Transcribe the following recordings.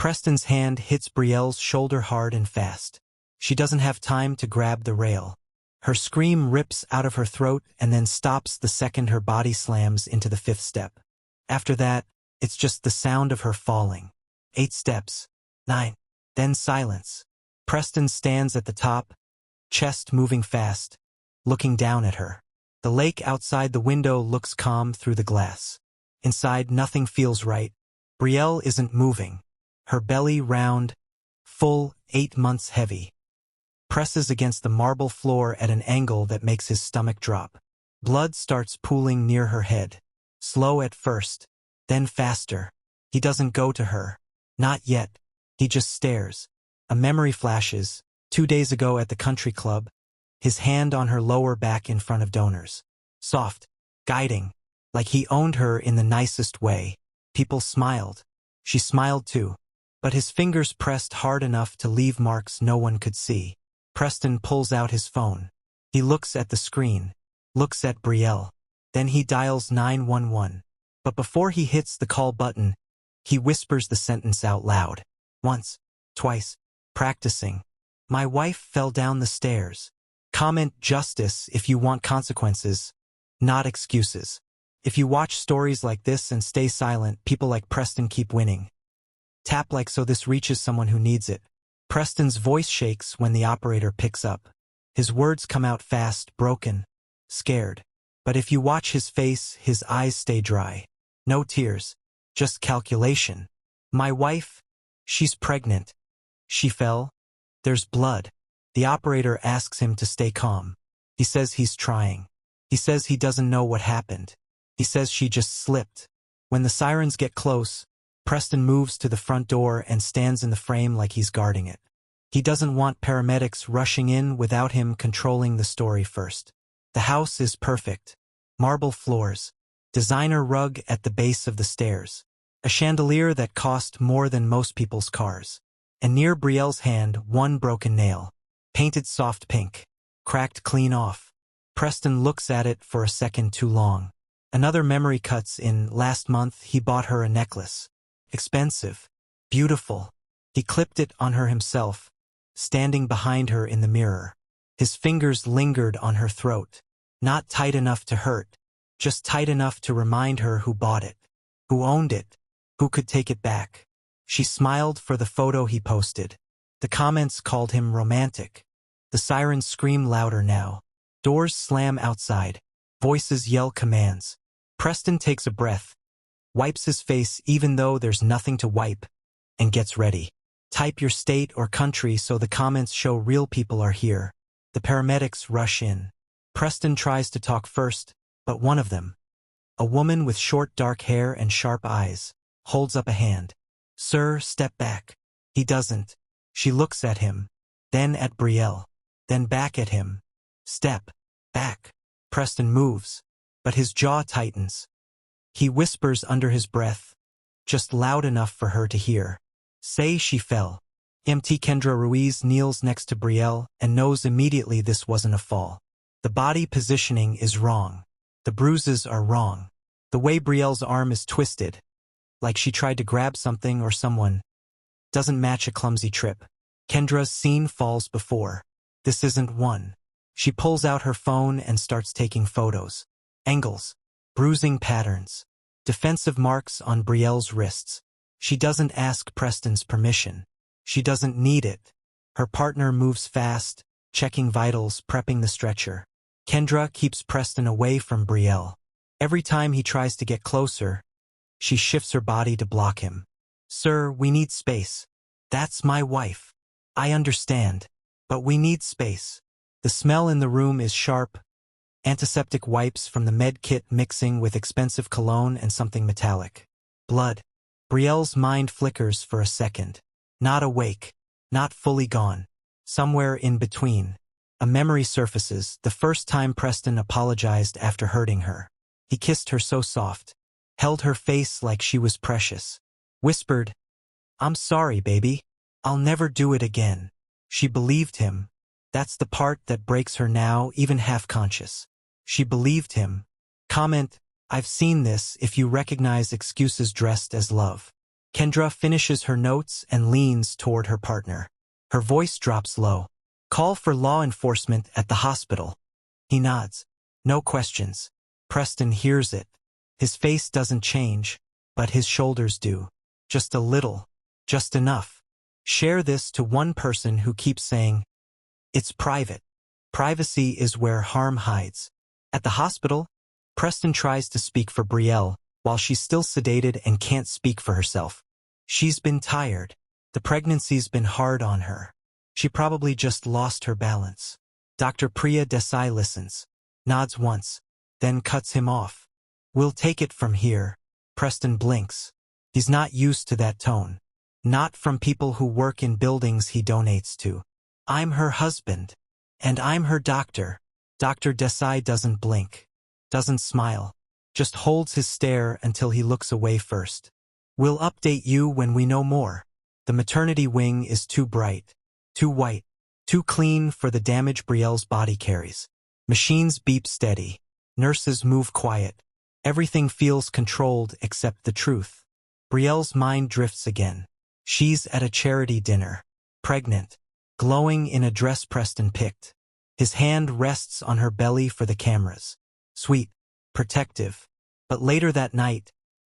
Preston's hand hits Brielle's shoulder hard and fast. She doesn't have time to grab the rail. Her scream rips out of her throat and then stops the second her body slams into the 5th step. After that, it's just the sound of her falling. 8 steps. 9. Then silence. Preston stands at the top, chest moving fast, looking down at her. The lake outside the window looks calm through the glass. Inside, nothing feels right. Brielle isn't moving. Her belly round, full, 8 months heavy. Presses against the marble floor at an angle that makes his stomach drop. Blood starts pooling near her head. Slow at first, then faster. He doesn't go to her. Not yet. He just stares. A memory flashes. 2 days ago at the country club, his hand on her lower back in front of donors. Soft, guiding, like he owned her in the nicest way. People smiled. She smiled too. But his fingers pressed hard enough to leave marks no one could see. Preston pulls out his phone. He looks at the screen, looks at Brielle. Then he dials 911. But before he hits the call button, he whispers the sentence out loud. Once, twice, practicing. My wife fell down the stairs. Comment justice if you want consequences, not excuses. If you watch stories like this and stay silent, people like Preston keep winning. Tap like so this reaches someone who needs it. Preston's voice shakes when the operator picks up. His words come out fast, broken, scared. But if you watch his face, his eyes stay dry. No tears, just calculation. My wife, she's pregnant. She fell. There's blood. The operator asks him to stay calm. He says he's trying. He says he doesn't know what happened. He says she just slipped. When the sirens get close, Preston moves to the front door and stands in the frame like he's guarding it. He doesn't want paramedics rushing in without him controlling the story first. The house is perfect. Marble floors. Designer rug at the base of the stairs. A chandelier that cost more than most people's cars. And near Brielle's hand, one broken nail. Painted soft pink. Cracked clean off. Preston looks at it for a second too long. Another memory cuts in. Last month, he bought her a necklace. Expensive. Beautiful. He clipped it on her himself, standing behind her in the mirror. His fingers lingered on her throat. Not tight enough to hurt, just tight enough to remind her who bought it, who owned it, who could take it back. She smiled for the photo he posted. The comments called him romantic. The sirens scream louder now. Doors slam outside. Voices yell commands. Preston takes a breath, wipes his face even though there's nothing to wipe, and gets ready. Type your state or country so the comments show real people are here. The paramedics rush in. Preston tries to talk first, but one of them, a woman with short dark hair and sharp eyes, holds up a hand. Sir, step back. He doesn't. She looks at him, then at Brielle, then back at him. Step back. Preston moves, but his jaw tightens. He whispers under his breath, just loud enough for her to hear. Say she fell. MT Kendra Ruiz kneels next to Brielle and knows immediately this wasn't a fall. The body positioning is wrong. The bruises are wrong. The way Brielle's arm is twisted, like she tried to grab something or someone, doesn't match a clumsy trip. Kendra's seen falls before. This isn't one. She pulls out her phone and starts taking photos. Angles, bruising patterns, defensive marks on Brielle's wrists. She doesn't ask Preston's permission. She doesn't need it. Her partner moves fast, checking vitals, prepping the stretcher. Kendra keeps Preston away from Brielle. Every time he tries to get closer, she shifts her body to block him. Sir, we need space. That's my wife. I understand. But we need space. The smell in the room is sharp. Antiseptic wipes from the med kit mixing with expensive cologne and something metallic. Blood. Brielle's mind flickers for a second. Not awake. Not fully gone. Somewhere in between. A memory surfaces, the first time Preston apologized after hurting her. He kissed her so soft. Held her face like she was precious. Whispered, I'm sorry, baby. I'll never do it again. She believed him. That's the part that breaks her now, even half-conscious. She believed him. Comment, I've seen this if you recognize excuses dressed as love. Kendra finishes her notes and leans toward her partner. Her voice drops low. Call for law enforcement at the hospital. He nods. No questions. Preston hears it. His face doesn't change, but his shoulders do. Just a little. Just enough. Share this to one person who keeps saying, "It's private." Privacy is where harm hides. At the hospital, Preston tries to speak for Brielle, while she's still sedated and can't speak for herself. She's been tired. The pregnancy's been hard on her. She probably just lost her balance. Dr. Priya Desai listens, nods once, then cuts him off. "We'll take it from here." Preston blinks. He's not used to that tone. Not from people who work in buildings he donates to. "I'm her husband. And I'm her doctor." Dr. Desai doesn't blink. Doesn't smile. Just holds his stare until he looks away first. "We'll update you when we know more." The maternity wing is too bright. Too white. Too clean for the damage Brielle's body carries. Machines beep steady. Nurses move quiet. Everything feels controlled except the truth. Brielle's mind drifts again. She's at a charity dinner. Pregnant. Glowing in a dress Preston picked. His hand rests on her belly for the cameras. Sweet. Protective. But later that night,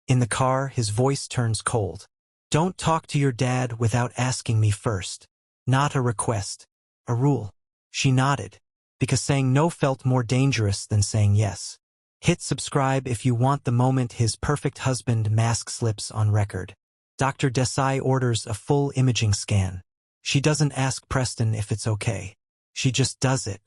in the car, his voice turns cold. "Don't talk to your dad without asking me first." Not a request. A rule. She nodded, because saying no felt more dangerous than saying yes. Hit subscribe if you want the moment his perfect husband mask slips on record. Dr. Desai orders a full imaging scan. She doesn't ask Preston if it's okay. She just does it.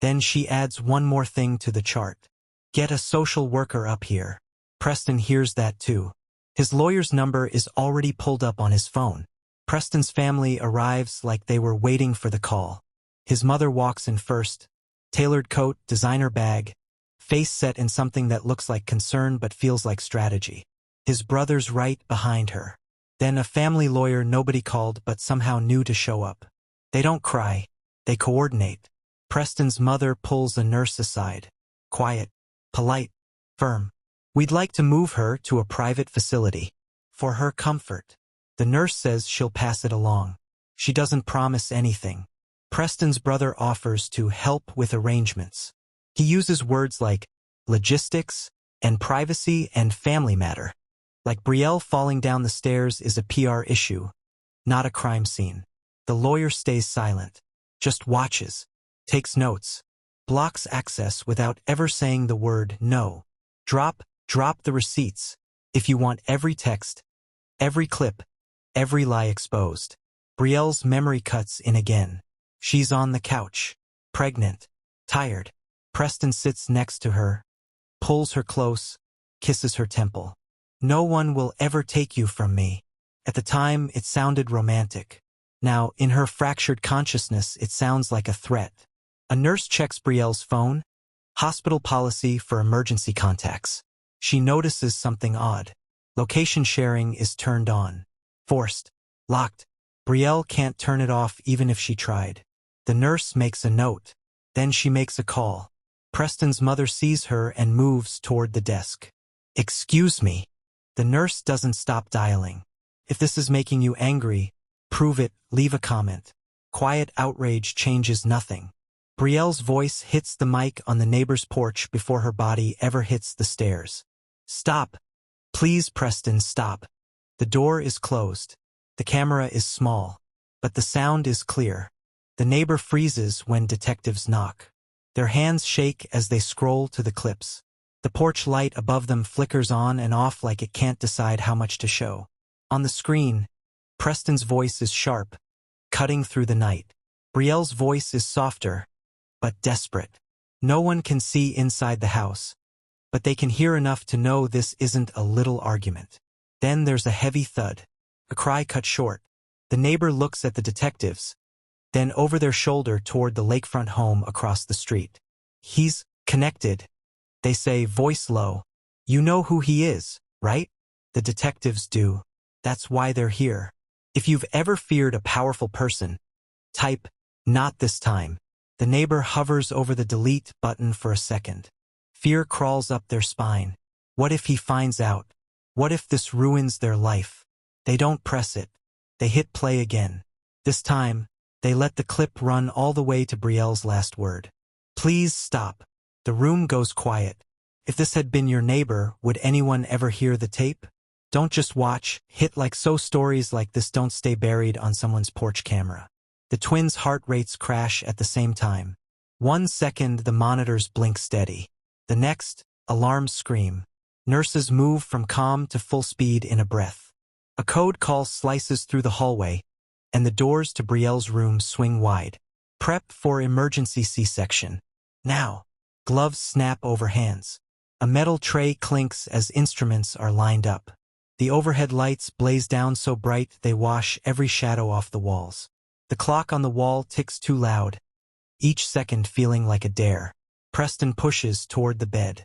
Then she adds one more thing to the chart. "Get a social worker up here." Preston hears that too. His lawyer's number is already pulled up on his phone. Preston's family arrives like they were waiting for the call. His mother walks in first. Tailored coat, designer bag, face set in something that looks like concern but feels like strategy. His brother's right behind her. Then a family lawyer nobody called but somehow knew to show up. They don't cry. They coordinate. Preston's mother pulls a nurse aside. Quiet, polite, firm. "We'd like to move her to a private facility. For her comfort." The nurse says she'll pass it along. She doesn't promise anything. Preston's brother offers to help with arrangements. He uses words like logistics and privacy and family matter. Like Brielle falling down the stairs is a PR issue, not a crime scene. The lawyer stays silent, just watches, takes notes, blocks access without ever saying the word no. Drop the receipts if you want every text, every clip, every lie exposed. Brielle's memory cuts in again. She's on the couch, pregnant, tired. Preston sits next to her, pulls her close, kisses her temple. "No one will ever take you from me." At the time, it sounded romantic. Now, in her fractured consciousness, it sounds like a threat. A nurse checks Brielle's phone. Hospital policy for emergency contacts. She notices something odd. Location sharing is turned on. Forced. Locked. Brielle can't turn it off even if she tried. The nurse makes a note. Then she makes a call. Preston's mother sees her and moves toward the desk. "Excuse me." The nurse doesn't stop dialing. "If this is making you angry, prove it, leave a comment." Quiet outrage changes nothing. Brielle's voice hits the mic on the neighbor's porch before her body ever hits the stairs. "Stop. Please, Preston, stop." The door is closed. The camera is small, but the sound is clear. The neighbor freezes when detectives knock. Their hands shake as they scroll to the clips. The porch light above them flickers on and off like it can't decide how much to show. On the screen, Preston's voice is sharp, cutting through the night. Brielle's voice is softer, but desperate. No one can see inside the house, but they can hear enough to know this isn't a little argument. Then there's a heavy thud. A cry cut short. The neighbor looks at the detectives, then over their shoulder toward the lakefront home across the street. "He's connected," they say, voice low. "You know who he is, right?" The detectives do. That's why they're here. If you've ever feared a powerful person, type, "Not this time." The neighbor hovers over the delete button for a second. Fear crawls up their spine. What if he finds out? What if this ruins their life? They don't press it. They hit play again. This time, they let the clip run all the way to Brielle's last word. Please stop. The room goes quiet. If this had been your neighbor, would anyone ever hear the tape? Don't just watch, hit like so. Stories like this don't stay buried on someone's porch camera. The twins' heart rates crash at the same time. 1 second, the monitors blink steady. The next, alarms scream. Nurses move from calm to full speed in a breath. A code call slices through the hallway, and the doors to Brielle's room swing wide. Prep for emergency C-section. Now. Gloves snap over hands. A metal tray clinks as instruments are lined up. The overhead lights blaze down so bright they wash every shadow off the walls. The clock on the wall ticks too loud, each second feeling like a dare. Preston pushes toward the bed.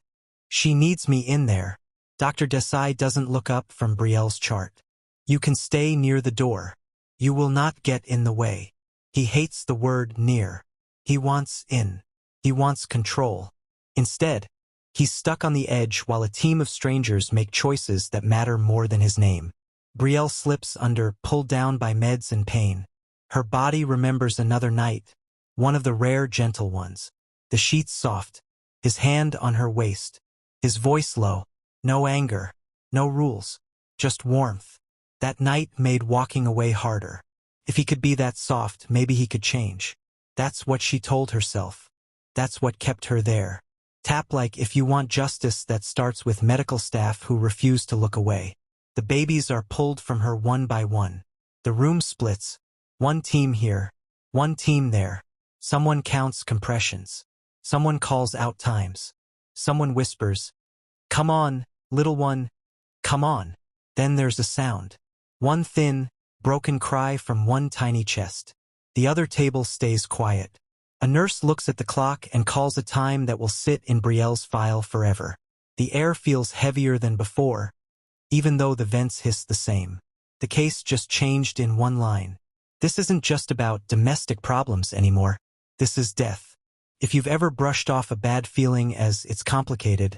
She needs me in there. Dr. Desai doesn't look up from Brielle's chart. You can stay near the door. You will not get in the way. He hates the word near. He wants in. He wants control. Instead, he's stuck on the edge while a team of strangers make choices that matter more than his name. Brielle slips under, pulled down by meds and pain. Her body remembers another night, one of the rare gentle ones. The sheets soft, his hand on her waist, his voice low. No anger, no rules, just warmth. That night made walking away harder. If he could be that soft, maybe he could change. That's what she told herself. That's what kept her there. Tap like if you want justice that starts with medical staff who refuse to look away. The babies are pulled from her one by one. The room splits. One team here, one team there. Someone counts compressions. Someone calls out times. Someone whispers, "Come on, little one, come on." Then there's a sound. One thin, broken cry from one tiny chest. The other table stays quiet. A nurse looks at the clock and calls a time that will sit in Brielle's file forever. The air feels heavier than before, even though the vents hiss the same. The case just changed in one line. This isn't just about domestic problems anymore. This is death. If you've ever brushed off a bad feeling as it's complicated,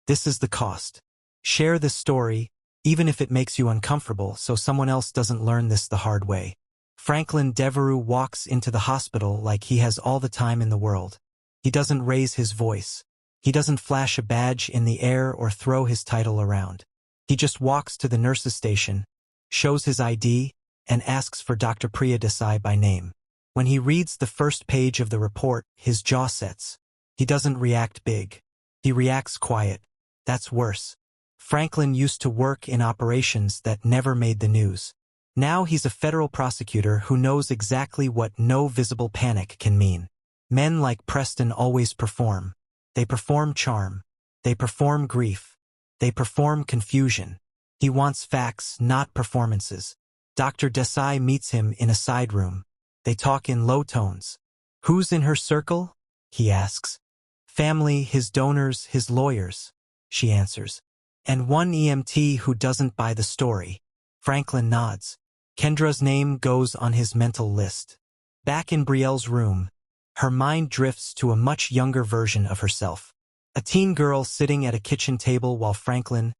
this is the cost. Share this story, even if it makes you uncomfortable, so someone else doesn't learn this the hard way. Franklin Devereux walks into the hospital like he has all the time in the world. He doesn't raise his voice. He doesn't flash a badge in the air or throw his title around. He just walks to the nurse's station, shows his ID, and asks for Dr. Priya Desai by name. When he reads the first page of the report, his jaw sets. He doesn't react big. He reacts quiet. That's worse. Franklin used to work in operations that never made the news. Now he's a federal prosecutor who knows exactly what no visible panic can mean. Men like Preston always perform. They perform charm. They perform grief. They perform confusion. He wants facts, not performances. Dr. Desai meets him in a side room. They talk in low tones. Who's in her circle? He asks. Family, his donors, his lawyers, she answers. And one EMT who doesn't buy the story. Franklin nods. Kendra's name goes on his mental list. Back in Brielle's room, her mind drifts to a much younger version of herself. A teen girl sitting at a kitchen table while Franklin,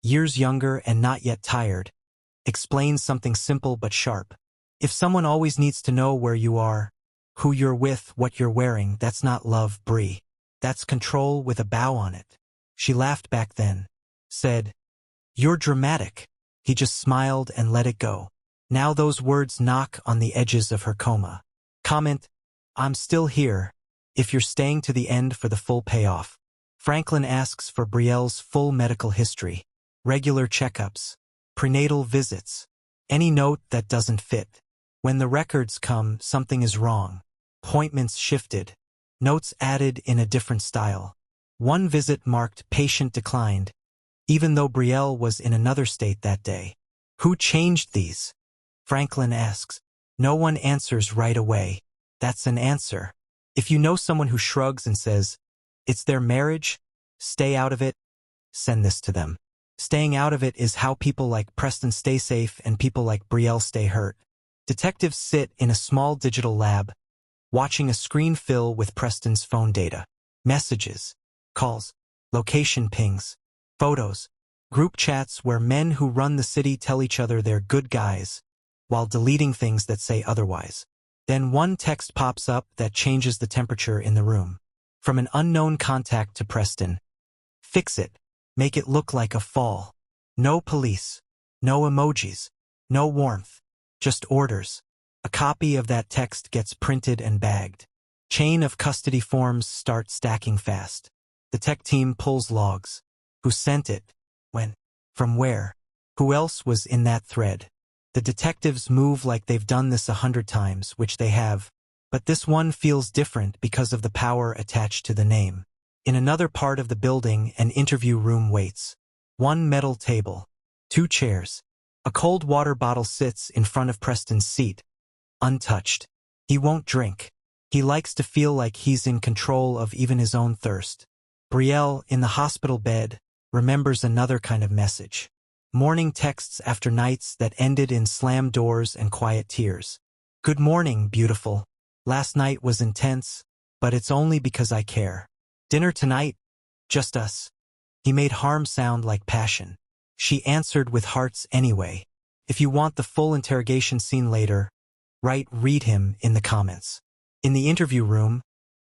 years younger and not yet tired, explains something simple but sharp. If someone always needs to know where you are, who you're with, what you're wearing, that's not love, Brie. That's control with a bow on it. She laughed back then, said, "You're dramatic." He just smiled and let it go. Now those words knock on the edges of her coma. Comment, "I'm still here, if you're staying to the end for the full payoff." Franklin asks for Brielle's full medical history, regular checkups, prenatal visits, any note that doesn't fit. When the records come, something is wrong. Appointments shifted, notes added in a different style. One visit marked patient declined, even though Brielle was in another state that day. Who changed these? Franklin asks. No one answers right away. That's an answer. If you know someone who shrugs and says, "It's their marriage, stay out of it," send this to them. Staying out of it is how people like Preston stay safe and people like Brielle stay hurt. Detectives sit in a small digital lab, watching a screen fill with Preston's phone data. Messages, calls, location pings, photos. Group chats where men who run the city tell each other they're good guys, while deleting things that say otherwise. Then one text pops up that changes the temperature in the room. From an unknown contact to Preston. Fix it. Make it look like a fall. No police. No emojis. No warmth. Just orders. A copy of that text gets printed and bagged. Chain of custody forms start stacking fast. The tech team pulls logs. Who sent it? When? From where? Who else was in that thread? The detectives move like they've done this 100 times, which they have, but this one feels different because of the power attached to the name. In another part of the building, an interview room waits. One metal table. 2 chairs. A cold water bottle sits in front of Preston's seat. Untouched. He won't drink. He likes to feel like he's in control of even his own thirst. Brielle, in the hospital bed, remembers another kind of message. Morning texts after nights that ended in slammed doors and quiet tears. Good morning, beautiful. Last night was intense, but it's only because I care. Dinner tonight? Just us. He made harm sound like passion. She answered with hearts anyway. If you want the full interrogation scene later, read him in the comments. In the interview room,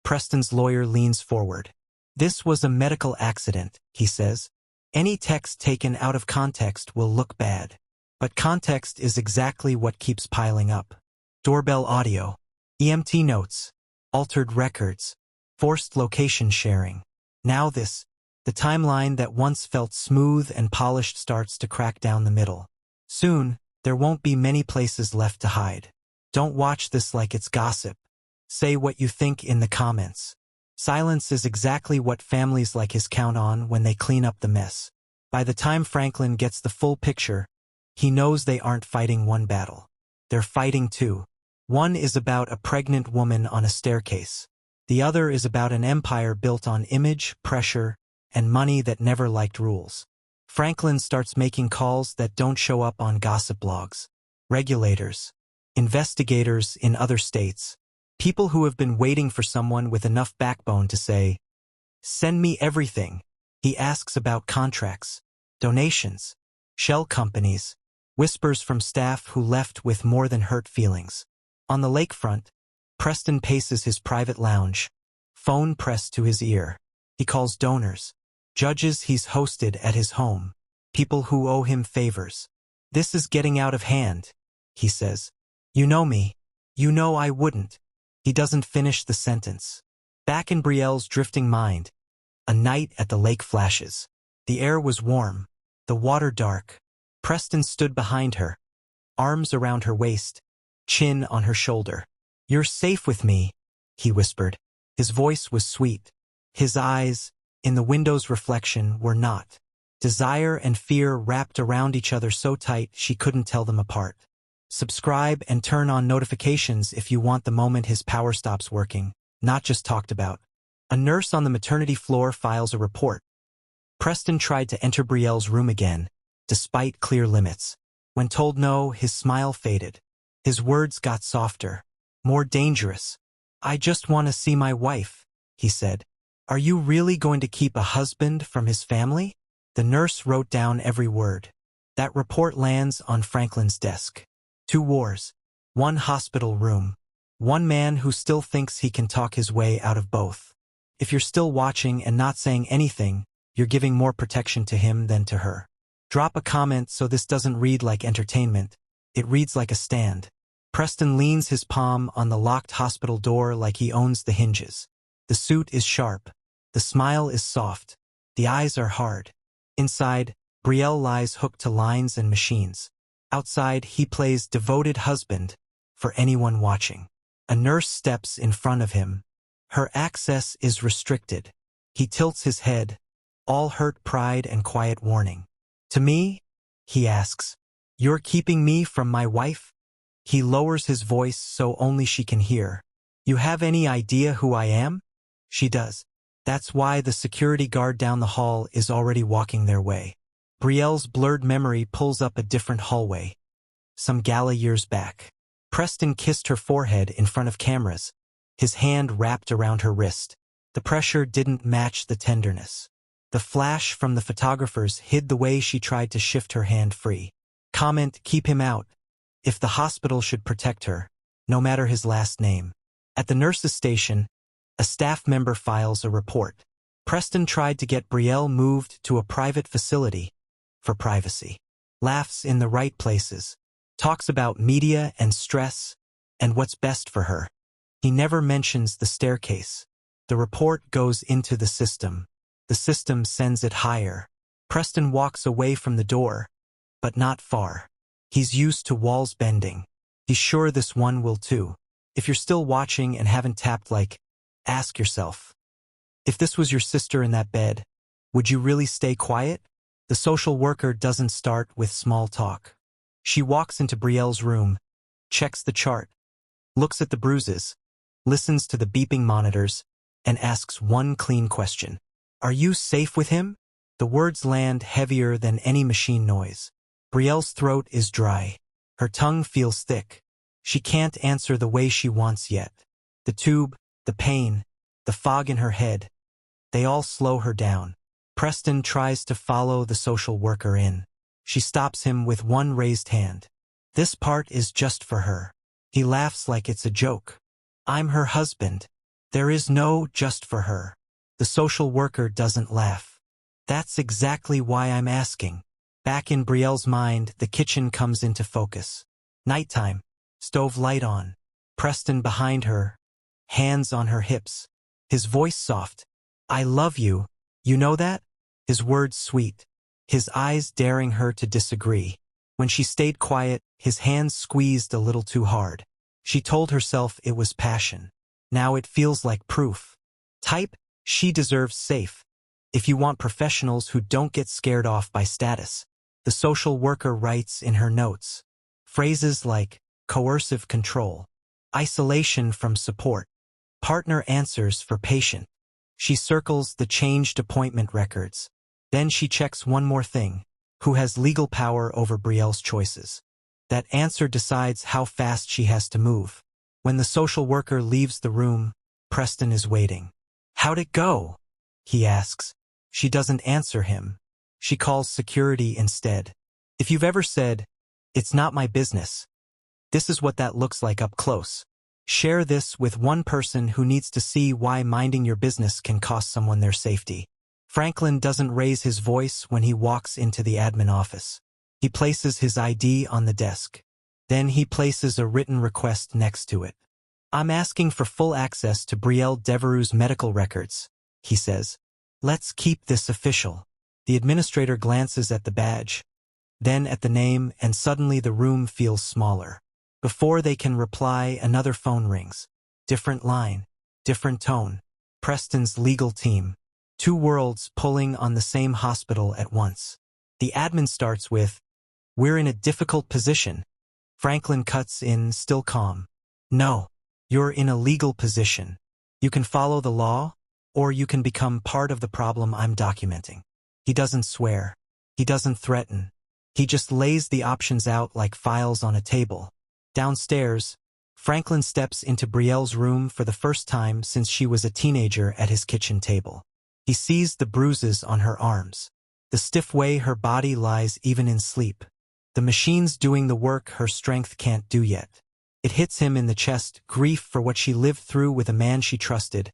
Preston's lawyer leans forward. This was a medical accident, he says. Any text taken out of context will look bad. But context is exactly what keeps piling up. Doorbell audio. EMT notes. Altered records. Forced location sharing. Now this. The timeline that once felt smooth and polished starts to crack down the middle. Soon, there won't be many places left to hide. Don't watch this like it's gossip. Say what you think in the comments. Silence is exactly what families like his count on when they clean up the mess. By the time Franklin gets the full picture, he knows they aren't fighting one battle. They're fighting 2. One is about a pregnant woman on a staircase. The other is about an empire built on image, pressure, and money that never liked rules. Franklin starts making calls that don't show up on gossip blogs. Regulators. Investigators in other states. People who have been waiting for someone with enough backbone to say, "Send me everything." He asks about contracts, donations, shell companies, whispers from staff who left with more than hurt feelings. On the lakefront, Preston paces his private lounge, phone pressed to his ear. He calls donors, judges he's hosted at his home, people who owe him favors. "This is getting out of hand," he says. "You know me. You know I wouldn't." He doesn't finish the sentence. Back in Brielle's drifting mind, a night at the lake flashes. The air was warm, the water dark. Preston stood behind her, arms around her waist, chin on her shoulder. "You're safe with me," he whispered. His voice was sweet. His eyes, in the window's reflection, were not. Desire and fear wrapped around each other so tight she couldn't tell them apart. Subscribe and turn on notifications if you want the moment his power stops working, not just talked about. A nurse on the maternity floor files a report. Preston tried to enter Brielle's room again, despite clear limits. When told no, his smile faded. His words got softer, more dangerous. "I just want to see my wife," he said. "Are you really going to keep a husband from his family?" The nurse wrote down every word. That report lands on Franklin's desk. 2 wars. 1 hospital room. 1 man who still thinks he can talk his way out of both. If you're still watching and not saying anything, you're giving more protection to him than to her. Drop a comment so this doesn't read like entertainment. It reads like a stand. Preston leans his palm on the locked hospital door like he owns the hinges. The suit is sharp. The smile is soft. The eyes are hard. Inside, Brielle lies hooked to lines and machines. Outside, he plays devoted husband for anyone watching. A nurse steps in front of him. Her access is restricted. He tilts his head, all hurt pride and quiet warning. "To me?" he asks. "You're keeping me from my wife?" He lowers his voice so only she can hear. "You have any idea who I am?" She does. That's why the security guard down the hall is already walking their way. Brielle's blurred memory pulls up a different hallway. Some gala years back. Preston kissed her forehead in front of cameras, his hand wrapped around her wrist. The pressure didn't match the tenderness. The flash from the photographers hid the way she tried to shift her hand free. Comment, keep him out. If the hospital should protect her, no matter his last name. At the nurse's station, a staff member files a report. Preston tried to get Brielle moved to a private facility for privacy. Laughs in the right places. Talks about media and stress and what's best for her. He never mentions the staircase. The report goes into the system. The system sends it higher. Preston walks away from the door, but not far. He's used to walls bending. He's sure this one will too. If you're still watching and haven't tapped like, ask yourself, if this was your sister in that bed, would you really stay quiet? The social worker doesn't start with small talk. She walks into Brielle's room, checks the chart, looks at the bruises, listens to the beeping monitors, and asks one clean question. Are you safe with him? The words land heavier than any machine noise. Brielle's throat is dry. Her tongue feels thick. She can't answer the way she wants yet. The tube, the pain, the fog in her head, they all slow her down. Preston tries to follow the social worker in. She stops him with one raised hand. This part is just for her. He laughs like it's a joke. I'm her husband. There is no just for her. The social worker doesn't laugh. That's exactly why I'm asking. Back in Brielle's mind, the kitchen comes into focus. Nighttime, stove light on. Preston behind her, hands on her hips. His voice soft. I love you. You know that? His words sweet. His eyes daring her to disagree. When she stayed quiet, his hands squeezed a little too hard. She told herself it was passion. Now it feels like proof. Type, she deserves safe. If you want professionals who don't get scared off by status. The social worker writes in her notes. Phrases like coercive control, isolation from support, partner answers for patient. She circles the changed appointment records. Then she checks one more thing. Who has legal power over Brielle's choices? That answer decides how fast she has to move. When the social worker leaves the room, Preston is waiting. How'd it go? He asks. She doesn't answer him. She calls security instead. If you've ever said, it's not my business, this is what that looks like up close. Share this with one person who needs to see why minding your business can cost someone their safety. Franklin doesn't raise his voice when he walks into the admin office. He places his ID on the desk. Then he places a written request next to it. I'm asking for full access to Brielle Devereux's medical records, he says. Let's keep this official. The administrator glances at the badge, then at the name, and suddenly the room feels smaller. Before they can reply, another phone rings. Different line, different tone. Preston's legal team. Two worlds pulling on the same hospital at once. The admin starts with, we're in a difficult position. Franklin cuts in, still calm. No, you're in a legal position. You can follow the law, or you can become part of the problem I'm documenting. He doesn't swear. He doesn't threaten. He just lays the options out like files on a table. Downstairs, Franklin steps into Brielle's room for the first time since she was a teenager at his kitchen table. He sees the bruises on her arms, the stiff way her body lies even in sleep. The machine's doing the work her strength can't do yet. It hits him in the chest, grief for what she lived through with a man she trusted,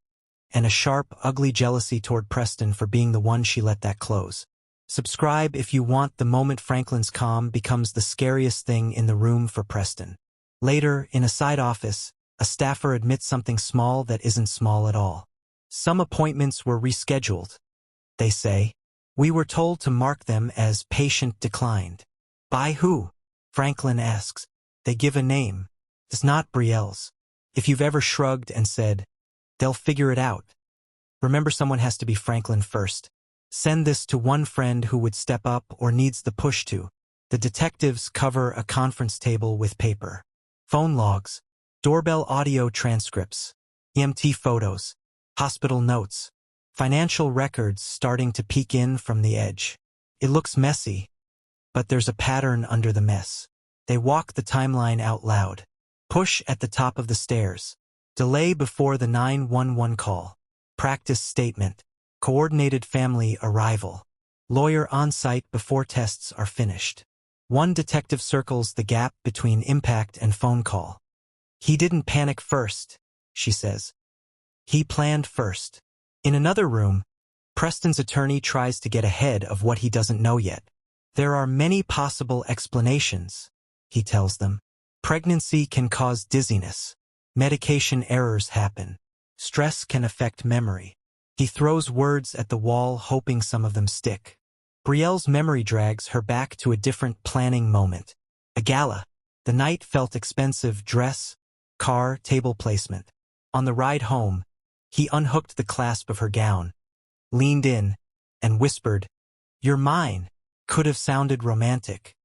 and a sharp, ugly jealousy toward Preston for being the one she let that close. Subscribe if you want the moment Franklin's calm becomes the scariest thing in the room for Preston. Later, in a side office, a staffer admits something small that isn't small at all. Some appointments were rescheduled. They say, we were told to mark them as patient declined. By who? Franklin asks. They give a name. It's not Brielle's. If you've ever shrugged and said, they'll figure it out. Remember, someone has to be Franklin first. Send this to one friend who would step up or needs the push to. The detectives cover a conference table with paper. Phone logs, doorbell audio transcripts, EMT photos, hospital notes, financial records starting to peek in from the edge. It looks messy, but there's a pattern under the mess. They walk the timeline out loud. Push at the top of the stairs. Delay before the 911 call. Practice statement. Coordinated family arrival. Lawyer on site before tests are finished. One detective circles the gap between impact and phone call. He didn't panic first, she says. He planned first. In another room, Preston's attorney tries to get ahead of what he doesn't know yet. There are many possible explanations, he tells them. Pregnancy can cause dizziness. Medication errors happen. Stress can affect memory. He throws words at the wall, hoping some of them stick. Brielle's memory drags her back to a different planning moment. A gala. The night felt expensive: dress, car, table placement. On the ride home, he unhooked the clasp of her gown, leaned in, and whispered, "You're mine." Could have sounded romantic.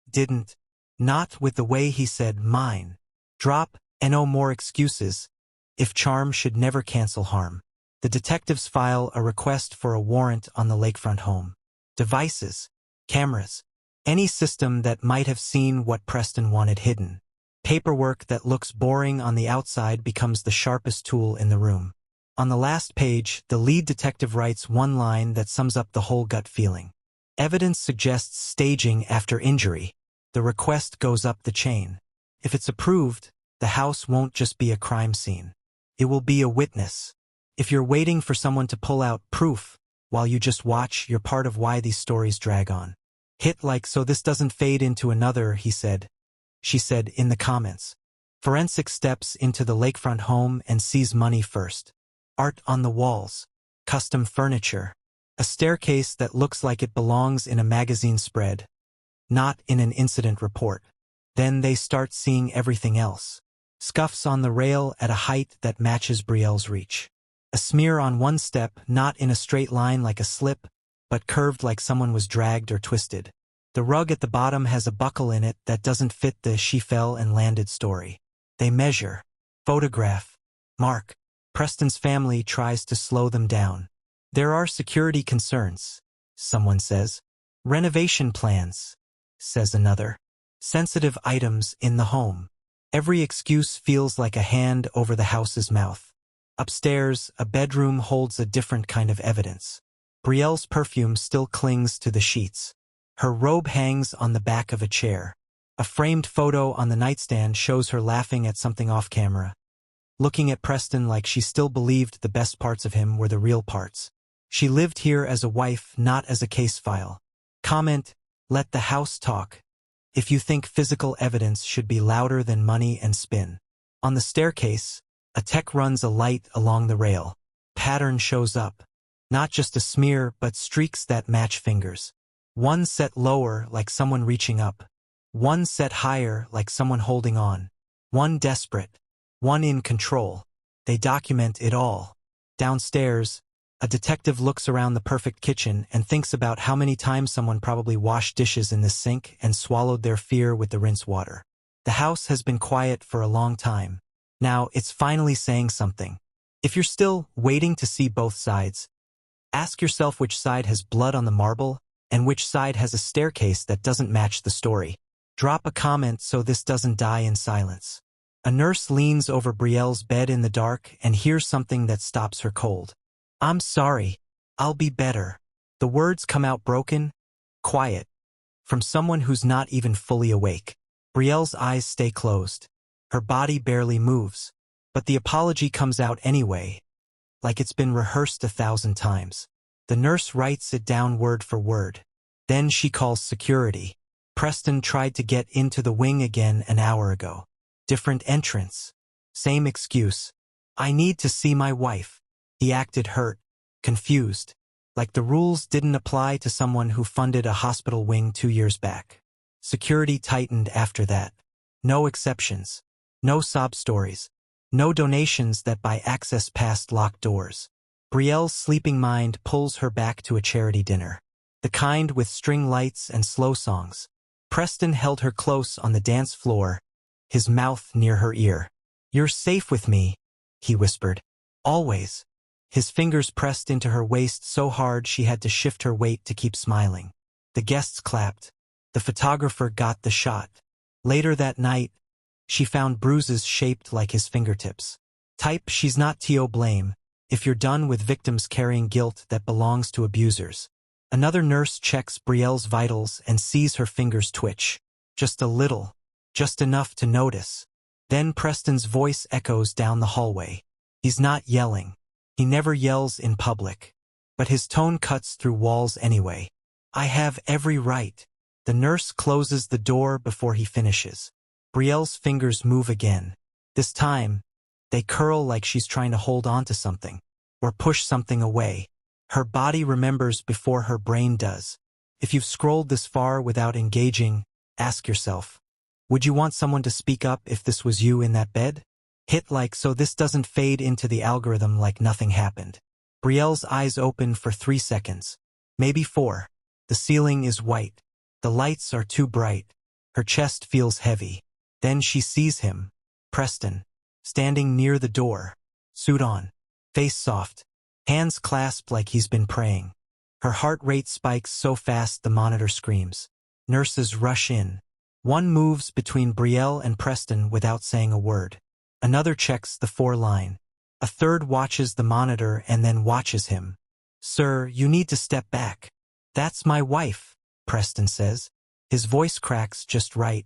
Didn't. Not with the way he said mine. Drop, and no more excuses. If charm should never cancel harm. The detectives file a request for a warrant on the lakefront home. Devices, cameras, any system that might have seen what Preston wanted hidden. Paperwork that looks boring on the outside becomes the sharpest tool in the room. On the last page, the lead detective writes one line that sums up the whole gut feeling. Evidence suggests staging after injury. The request goes up the chain. If it's approved, the house won't just be a crime scene. It will be a witness. If you're waiting for someone to pull out proof while you just watch, you're part of why these stories drag on. Hit like so this doesn't fade into another, he said. She said in the comments. Forensic steps into the lakefront home and sees money first. Art on the walls. Custom furniture. A staircase that looks like it belongs in a magazine spread, not in an incident report. Then they start seeing everything else. Scuffs on the rail at a height that matches Brielle's reach. A smear on one step, not in a straight line like a slip, but curved like someone was dragged or twisted. The rug at the bottom has a buckle in it that doesn't fit the "she fell and landed" story. They measure. Photograph. Mark. Preston's family tries to slow them down. There are security concerns, someone says. Renovation plans, says another. Sensitive items in the home. Every excuse feels like a hand over the house's mouth. Upstairs, a bedroom holds a different kind of evidence. Brielle's perfume still clings to the sheets. Her robe hangs on the back of a chair. A framed photo on the nightstand shows her laughing at something off camera, looking at Preston like she still believed the best parts of him were the real parts. She lived here as a wife, not as a case file. Comment, let the house talk. If you think physical evidence should be louder than money and spin. On the staircase, a tech runs a light along the rail. Pattern shows up. Not just a smear, but streaks that match fingers. One set lower, like someone reaching up. One set higher, like someone holding on. One desperate. One in control. They document it all. Downstairs, a detective looks around the perfect kitchen and thinks about how many times someone probably washed dishes in the sink and swallowed their fear with the rinse water. The house has been quiet for a long time. Now it's finally saying something. If you're still waiting to see both sides, ask yourself which side has blood on the marble and which side has a staircase that doesn't match the story. Drop a comment so this doesn't die in silence. A nurse leans over Brielle's bed in the dark and hears something that stops her cold. I'm sorry. I'll be better. The words come out broken, quiet, from someone who's not even fully awake. Brielle's eyes stay closed. Her body barely moves. But the apology comes out anyway, like it's been rehearsed 1,000 times. The nurse writes it down word for word. Then she calls security. Preston tried to get into the wing again an hour ago. Different entrance. Same excuse. I need to see my wife. He acted hurt, confused, like the rules didn't apply to someone who funded a hospital wing 2 years back. Security tightened after that. No exceptions. No sob stories. No donations that buy access past locked doors. Brielle's sleeping mind pulls her back to a charity dinner. The kind with string lights and slow songs. Preston held her close on the dance floor, his mouth near her ear. You're safe with me, he whispered. Always. His fingers pressed into her waist so hard she had to shift her weight to keep smiling. The guests clapped. The photographer got the shot. Later that night, she found bruises shaped like his fingertips. Type she's not to blame, if you're done with victims carrying guilt that belongs to abusers. Another nurse checks Brielle's vitals and sees her fingers twitch. Just a little. Just enough to notice. Then Preston's voice echoes down the hallway. He's not yelling. He never yells in public. But his tone cuts through walls anyway. I have every right. The nurse closes the door before he finishes. Brielle's fingers move again. This time, they curl like she's trying to hold on to something, or push something away. Her body remembers before her brain does. If you've scrolled this far without engaging, ask yourself, would you want someone to speak up if this was you in that bed? Hit like so this doesn't fade into the algorithm like nothing happened. Brielle's eyes open for 3 seconds. Maybe 4. The ceiling is white. The lights are too bright. Her chest feels heavy. Then she sees him, Preston, standing near the door, suit on, face soft, hands clasped like he's been praying. Her heart rate spikes so fast the monitor screams. Nurses rush in. One moves between Brielle and Preston without saying a word. Another checks the 4-line. A third watches the monitor and then watches him. Sir, you need to step back. That's my wife, Preston says. His voice cracks just right.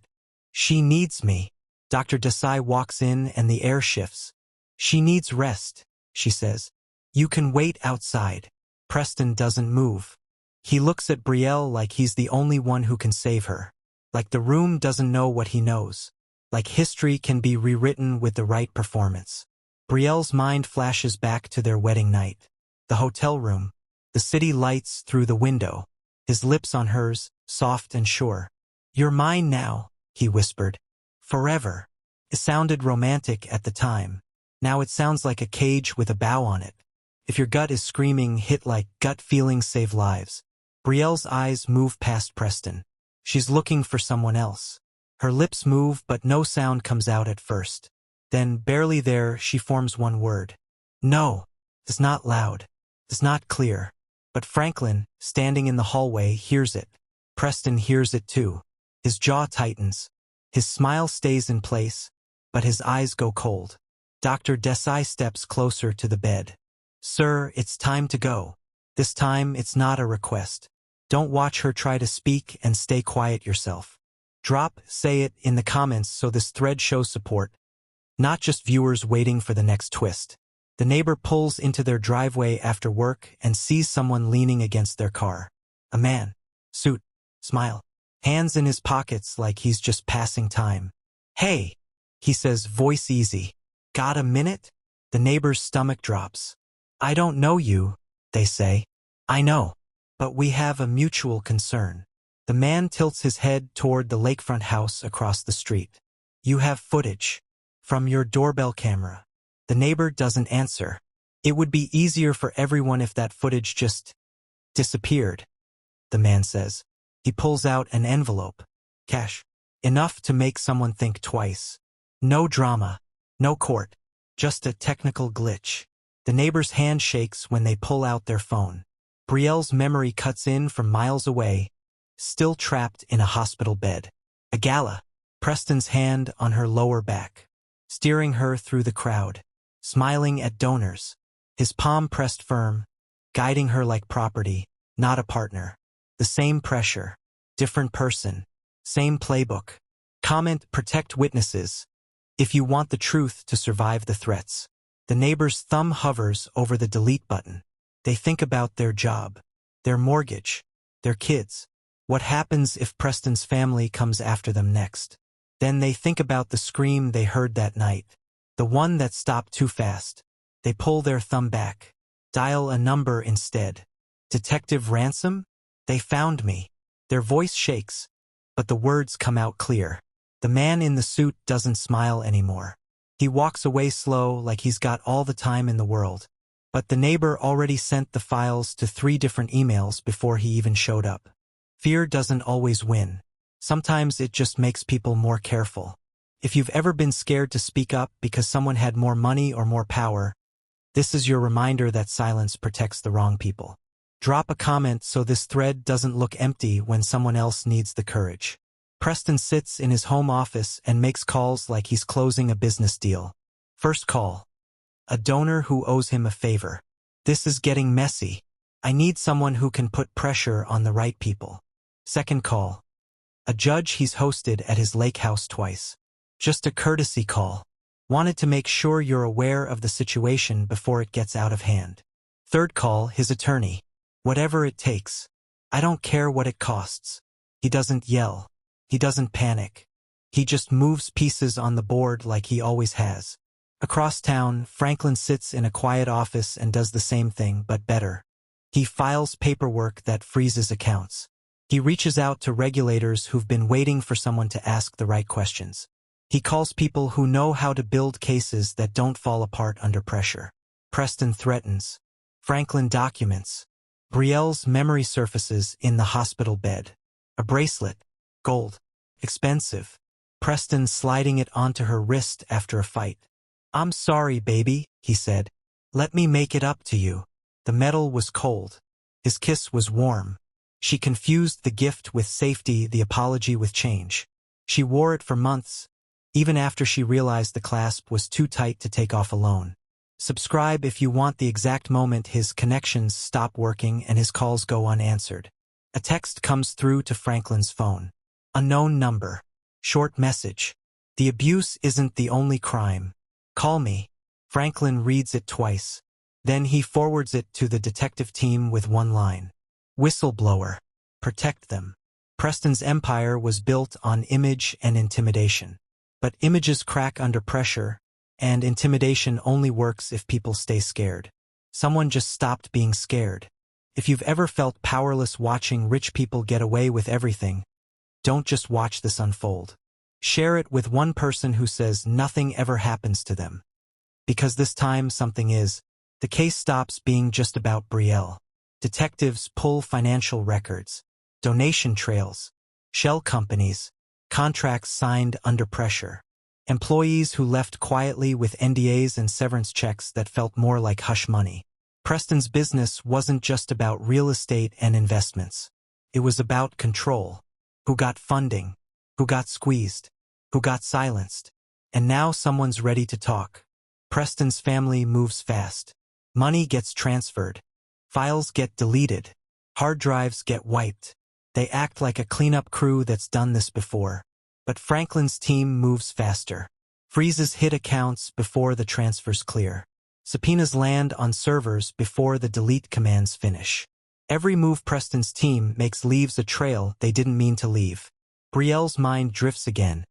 She needs me. Dr. Desai walks in and the air shifts. She needs rest, she says. You can wait outside. Preston doesn't move. He looks at Brielle like he's the only one who can save her. Like the room doesn't know what he knows. Like history can be rewritten with the right performance. Brielle's mind flashes back to their wedding night. The hotel room. The city lights through the window. His lips on hers, soft and sure. You're mine now, he whispered. Forever. It sounded romantic at the time. Now it sounds like a cage with a bow on it. If your gut is screaming, hit like gut feelings save lives. Brielle's eyes move past Preston. She's looking for someone else. Her lips move but no sound comes out at first. Then, barely there, she forms one word. No. It's not loud. It's not clear. But Franklin, standing in the hallway, hears it. Preston hears it too. His jaw tightens. His smile stays in place, but his eyes go cold. Dr. Desai steps closer to the bed. Sir, it's time to go. This time, it's not a request. Don't watch her try to speak and stay quiet yourself. Say it in the comments so this thread shows support, not just viewers waiting for the next twist. The neighbor pulls into their driveway after work and sees someone leaning against their car. A man. Suit. Smile. Hands in his pockets like he's just passing time. Hey, he says, voice easy. Got a minute? The neighbor's stomach drops. I don't know you, they say. I know. But we have a mutual concern. The man tilts his head toward the lakefront house across the street. You have footage. From your doorbell camera. The neighbor doesn't answer. It would be easier for everyone if that footage just disappeared, the man says. He pulls out an envelope. Cash. Enough to make someone think twice. No drama. No court. Just a technical glitch. The neighbor's hand shakes when they pull out their phone. Brielle's memory cuts in from miles away, still trapped in a hospital bed. A gala. Preston's hand on her lower back, steering her through the crowd, smiling at donors. His palm pressed firm, guiding her like property, not a partner. The same pressure, different person, same playbook. Comment, protect witnesses. If you want the truth to survive the threats. The neighbor's thumb hovers over the delete button. They think about their job, their mortgage, their kids. What happens if Preston's family comes after them next? Then they think about the scream they heard that night. The one that stopped too fast. They pull their thumb back. Dial a number instead. Detective Ransom? They found me. Their voice shakes, but the words come out clear. The man in the suit doesn't smile anymore. He walks away slow like he's got all the time in the world. But the neighbor already sent the files to 3 different emails before he even showed up. Fear doesn't always win. Sometimes it just makes people more careful. If you've ever been scared to speak up because someone had more money or more power, this is your reminder that silence protects the wrong people. Drop a comment so this thread doesn't look empty when someone else needs the courage. Preston sits in his home office and makes calls like he's closing a business deal. First call. A donor who owes him a favor. This is getting messy. I need someone who can put pressure on the right people. Second call. A judge he's hosted at his lake house twice. Just a courtesy call. Wanted to make sure you're aware of the situation before it gets out of hand. Third call, his attorney. Whatever it takes. I don't care what it costs. He doesn't yell. He doesn't panic. He just moves pieces on the board like he always has. Across town, Franklin sits in a quiet office and does the same thing, but better. He files paperwork that freezes accounts. He reaches out to regulators who've been waiting for someone to ask the right questions. He calls people who know how to build cases that don't fall apart under pressure. Preston threatens. Franklin documents. Brielle's memory surfaces in the hospital bed. A bracelet. Gold. Expensive. Preston sliding it onto her wrist after a fight. I'm sorry, baby, he said. Let me make it up to you. The metal was cold. His kiss was warm. She confused the gift with safety, the apology with change. She wore it for months, even after she realized the clasp was too tight to take off alone. Subscribe if you want the exact moment his connections stop working and his calls go unanswered. A text comes through to Franklin's phone. Unknown number. Short message. The abuse isn't the only crime. Call me. Franklin reads it twice. Then he forwards it to the detective team with one line. Whistleblower. Protect them. Preston's empire was built on image and intimidation. But images crack under pressure, and intimidation only works if people stay scared. Someone just stopped being scared. If you've ever felt powerless watching rich people get away with everything, don't just watch this unfold. Share it with one person who says nothing ever happens to them. Because this time something is. The case stops being just about Brielle. Detectives pull financial records, donation trails, shell companies, contracts signed under pressure, employees who left quietly with NDAs and severance checks that felt more like hush money. Preston's business wasn't just about real estate and investments. It was about control. Who got funding? Who got squeezed? Who got silenced? And now someone's ready to talk. Preston's family moves fast. Money gets transferred. Files get deleted. Hard drives get wiped. They act like a cleanup crew that's done this before. But Franklin's team moves faster. Freezes hit accounts before the transfers clear. Subpoenas land on servers before the delete commands finish. Every move Preston's team makes leaves a trail they didn't mean to leave. Brielle's mind drifts again.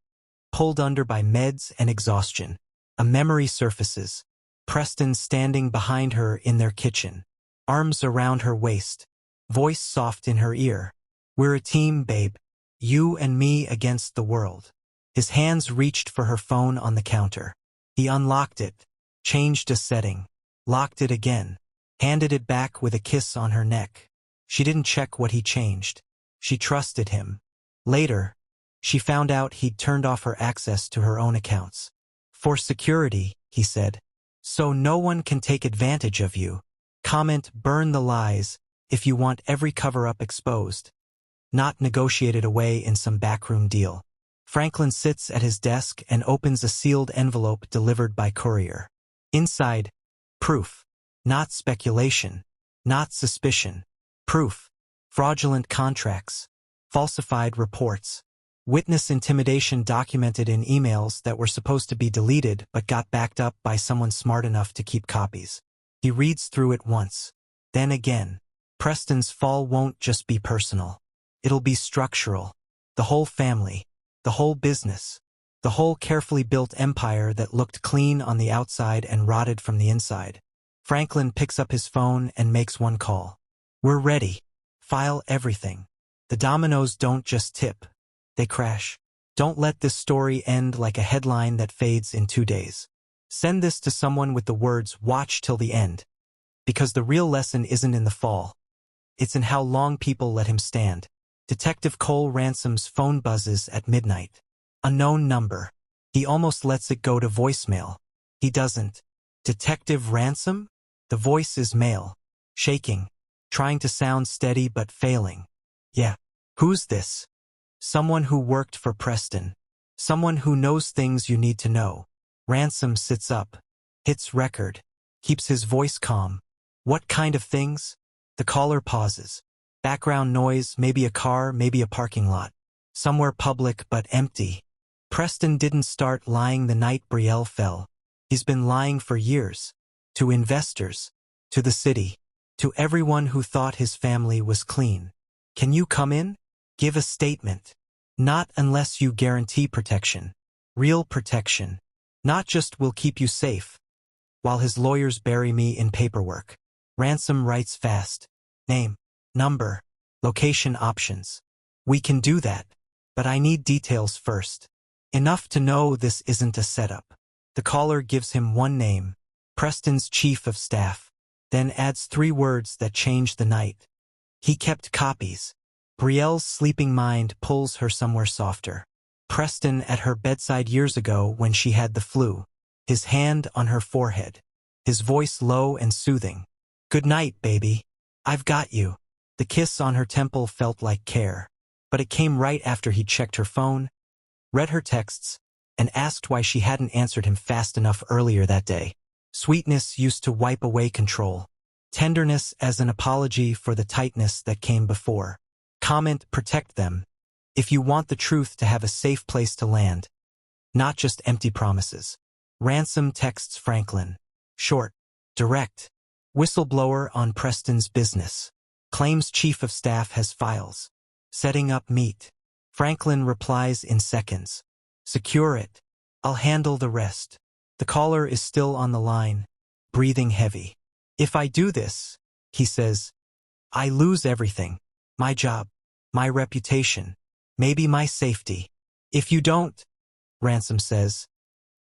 Pulled under by meds and exhaustion. A memory surfaces. Preston standing behind her in their kitchen. Arms around her waist. Voice soft in her ear. We're a team, babe. You and me against the world. His hands reached for her phone on the counter. He unlocked it. Changed a setting. Locked it again. Handed it back with a kiss on her neck. She didn't check what he changed. She trusted him. Later, she found out he'd turned off her access to her own accounts. For security, he said. So no one can take advantage of you. Comment, burn the lies, if you want every cover-up exposed. Not negotiated away in some backroom deal. Franklin sits at his desk and opens a sealed envelope delivered by courier. Inside, proof. Not speculation. Not suspicion. Proof. Fraudulent contracts. Falsified reports. Witness intimidation documented in emails that were supposed to be deleted but got backed up by someone smart enough to keep copies. He reads through it once. Then again. Preston's fall won't just be personal. It'll be structural. The whole family. The whole business. The whole carefully built empire that looked clean on the outside and rotted from the inside. Franklin picks up his phone and makes one call. We're ready. File everything. The dominoes don't just tip. They crash. Don't let this story end like a headline that fades in 2 days. Send this to someone with the words, watch till the end. Because the real lesson isn't in the fall. It's in how long people let him stand. Detective Cole Ransom's phone buzzes at midnight. Unknown number. He almost lets it go to voicemail. He doesn't. Detective Ransom? The voice is male. Shaking. Trying to sound steady but failing. Yeah. Who's this? Someone who worked for Preston. Someone who knows things you need to know. Ransom sits up. Hits record. Keeps his voice calm. What kind of things? The caller pauses. Background noise, maybe a car, maybe a parking lot. Somewhere public but empty. Preston didn't start lying the night Brielle fell. He's been lying for years. To investors. To the city. To everyone who thought his family was clean. Can you come in? Give a statement. Not unless you guarantee protection. Real protection. Not just will keep you safe. While his lawyers bury me in paperwork. Ransom writes fast. Name. Number. Location options. We can do that. But I need details first. Enough to know this isn't a setup. The caller gives him one name. Preston's chief of staff. Then adds 3 words that change the night. He kept copies. Brielle's sleeping mind pulls her somewhere softer. Preston at her bedside years ago when she had the flu. His hand on her forehead. His voice low and soothing. Good night, baby. I've got you. The kiss on her temple felt like care. But it came right after he'd checked her phone, read her texts, and asked why she hadn't answered him fast enough earlier that day. Sweetness used to wipe away control. Tenderness as an apology for the tightness that came before. Comment, protect them. If you want the truth to have a safe place to land. Not just empty promises. Ransom texts Franklin. Short. Direct. Whistleblower on Preston's business. Claims chief of staff has files. Setting up meet. Franklin replies in seconds. Secure it. I'll handle the rest. The caller is still on the line, breathing heavy. If I do this, he says, I lose everything. My job. My reputation. Maybe my safety. If you don't, Ransom says,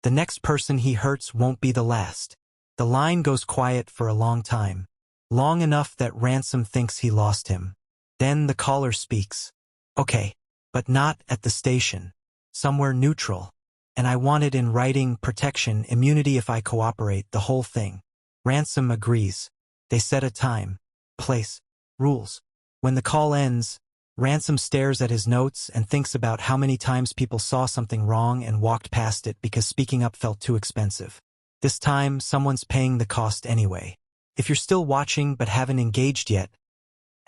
the next person he hurts won't be the last. The line goes quiet for a long time. Long enough that Ransom thinks he lost him. Then the caller speaks. Okay, but not at the station. Somewhere neutral. And I want it in writing, protection, immunity if I cooperate, the whole thing. Ransom agrees. They set a time, place, rules. When the call ends, Ransom stares at his notes and thinks about how many times people saw something wrong and walked past it because speaking up felt too expensive. This time, someone's paying the cost anyway. If you're still watching but haven't engaged yet,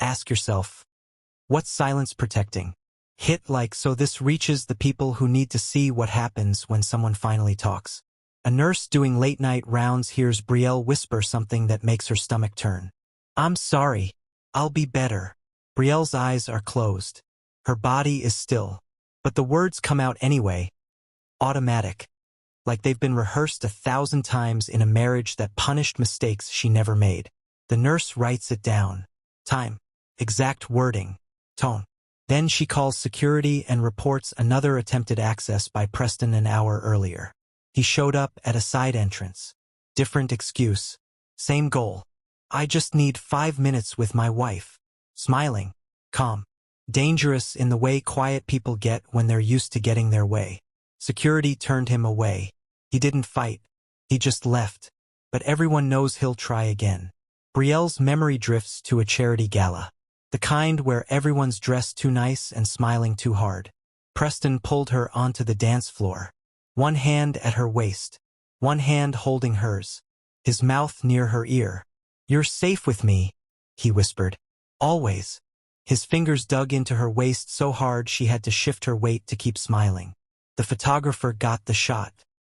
ask yourself, what's silence protecting? Hit like so this reaches the people who need to see what happens when someone finally talks. A nurse doing late-night rounds hears Brielle whisper something that makes her stomach turn. I'm sorry. I'll be better. Brielle's eyes are closed. Her body is still. But the words come out anyway. Automatic. Like they've been rehearsed 1,000 times in a marriage that punished mistakes she never made. The nurse writes it down. Time. Exact wording. Tone. Then she calls security and reports another attempted access by Preston an hour earlier. He showed up at a side entrance. Different excuse. Same goal. I just need 5 minutes with my wife. Smiling. Calm. Dangerous in the way quiet people get when they're used to getting their way. Security turned him away. He didn't fight. He just left. But everyone knows he'll try again. Brielle's memory drifts to a charity gala. The kind where everyone's dressed too nice and smiling too hard. Preston pulled her onto the dance floor. One hand at her waist. One hand holding hers. His mouth near her ear. You're safe with me, he whispered. Always. His fingers dug into her waist so hard she had to shift her weight to keep smiling. The photographer got the shot.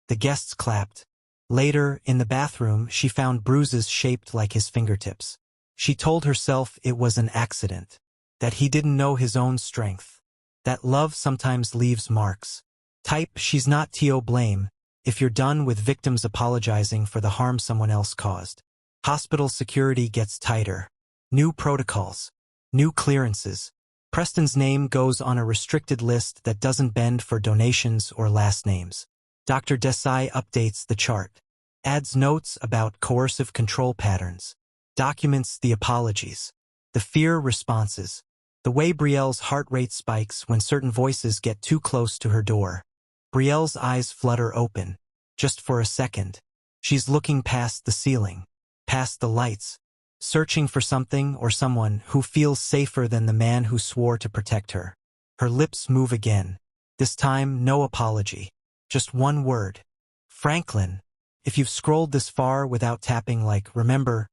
The guests clapped. Later, in the bathroom, she found bruises shaped like his fingertips. She told herself it was an accident. That he didn't know his own strength. That love sometimes leaves marks. Type she's not to blame if you're done with victims apologizing for the harm someone else caused. Hospital security gets tighter. New protocols. New clearances. Preston's name goes on a restricted list that doesn't bend for donations or last names. Dr. Desai updates the chart. Adds notes about coercive control patterns. Documents the apologies. The fear responses. The way Brielle's heart rate spikes when certain voices get too close to her door. Brielle's eyes flutter open. Just for a second. She's looking past the ceiling. Past the lights. Searching for something or someone who feels safer than the man who swore to protect her. Her lips move again. This time, no apology. Just one word. Franklin. If you've scrolled this far without tapping like, remember,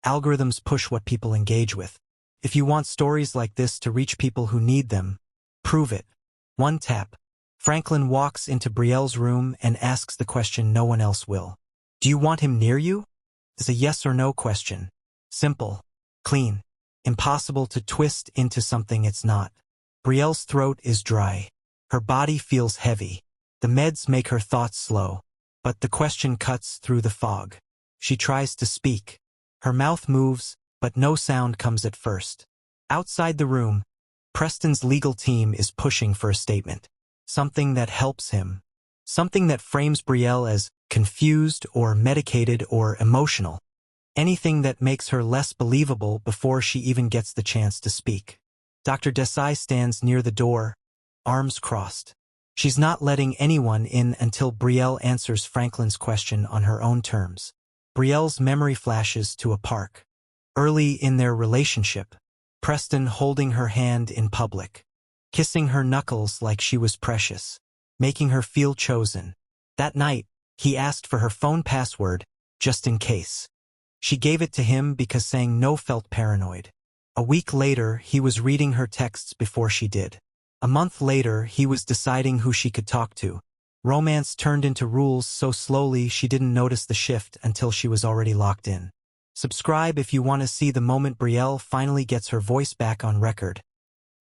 algorithms push what people engage with. If you want stories like this to reach people who need them, prove it. One tap. Franklin walks into Brielle's room and asks the question no one else will. Do you want him near you? It's a yes or no question. Simple. Clean. Impossible to twist into something it's not. Brielle's throat is dry. Her body feels heavy. The meds make her thoughts slow. But the question cuts through the fog. She tries to speak. Her mouth moves, but no sound comes at first. Outside the room, Preston's legal team is pushing for a statement. Something that helps him. Something that frames Brielle as confused or medicated or emotional. Anything that makes her less believable before she even gets the chance to speak. Dr. Desai stands near the door, arms crossed. She's not letting anyone in until Brielle answers Franklin's question on her own terms. Brielle's memory flashes to a park. Early in their relationship, Preston holding her hand in public, kissing her knuckles like she was precious, making her feel chosen. That night, he asked for her phone password, just in case. She gave it to him because saying no felt paranoid. A week later, he was reading her texts before she did. A month later, he was deciding who she could talk to. Romance turned into rules so slowly she didn't notice the shift until she was already locked in. Subscribe if you want to see the moment Brielle finally gets her voice back on record,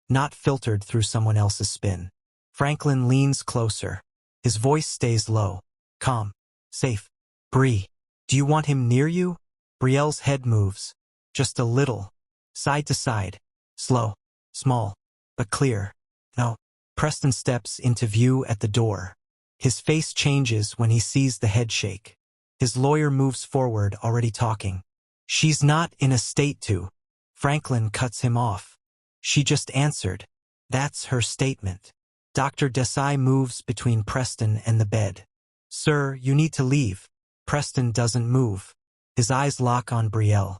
not filtered through someone else's spin. Franklin leans closer. His voice stays low, calm, safe. Brie, do you want him near you? Brielle's head moves, just a little, side to side, slow, small, but clear. No. Preston steps into view at the door. His face changes when he sees the head shake. His lawyer moves forward, already talking. She's not in a state to. Franklin cuts him off. She just answered. That's her statement. Dr. Desai moves between Preston and the bed. Sir, you need to leave. Preston doesn't move. His eyes lock on Brielle.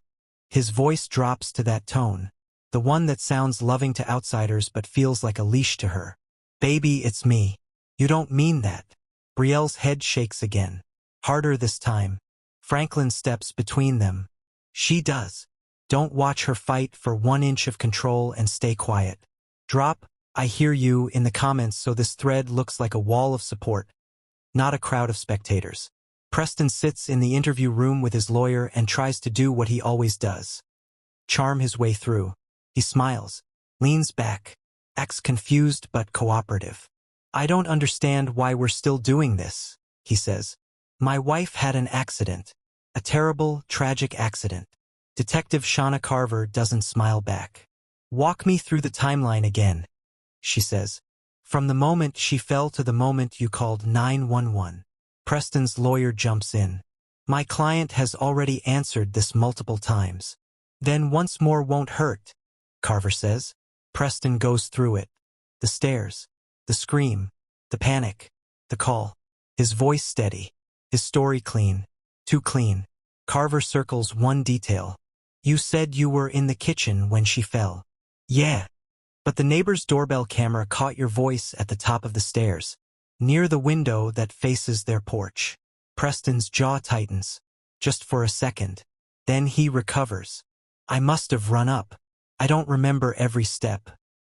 His voice drops to that tone. The one that sounds loving to outsiders but feels like a leash to her. Baby, it's me. You don't mean that. Brielle's head shakes again. Harder this time. Franklin steps between them. She does. Don't watch her fight for 1 inch of control and stay quiet. Drop, I hear you in the comments so this thread looks like a wall of support, not a crowd of spectators. Preston sits in the interview room with his lawyer and tries to do what he always does. Charm his way through. He smiles, leans back, acts confused but cooperative. I don't understand why we're still doing this, he says. My wife had an accident. A terrible, tragic accident. Detective Shauna Carver doesn't smile back. Walk me through the timeline again, she says. From the moment she fell to the moment you called 911. Preston's lawyer jumps in. My client has already answered this multiple times. Then once more won't hurt, Carver says. Preston goes through it. The stares, the scream, the panic, the call. His voice steady, his story clean, too clean. Carver circles one detail. You said you were in the kitchen when she fell. Yeah. But the neighbor's doorbell camera caught your voice at the top of the stairs, near the window that faces their porch. Preston's jaw tightens, just for a second. Then he recovers. I must have run up. I don't remember every step.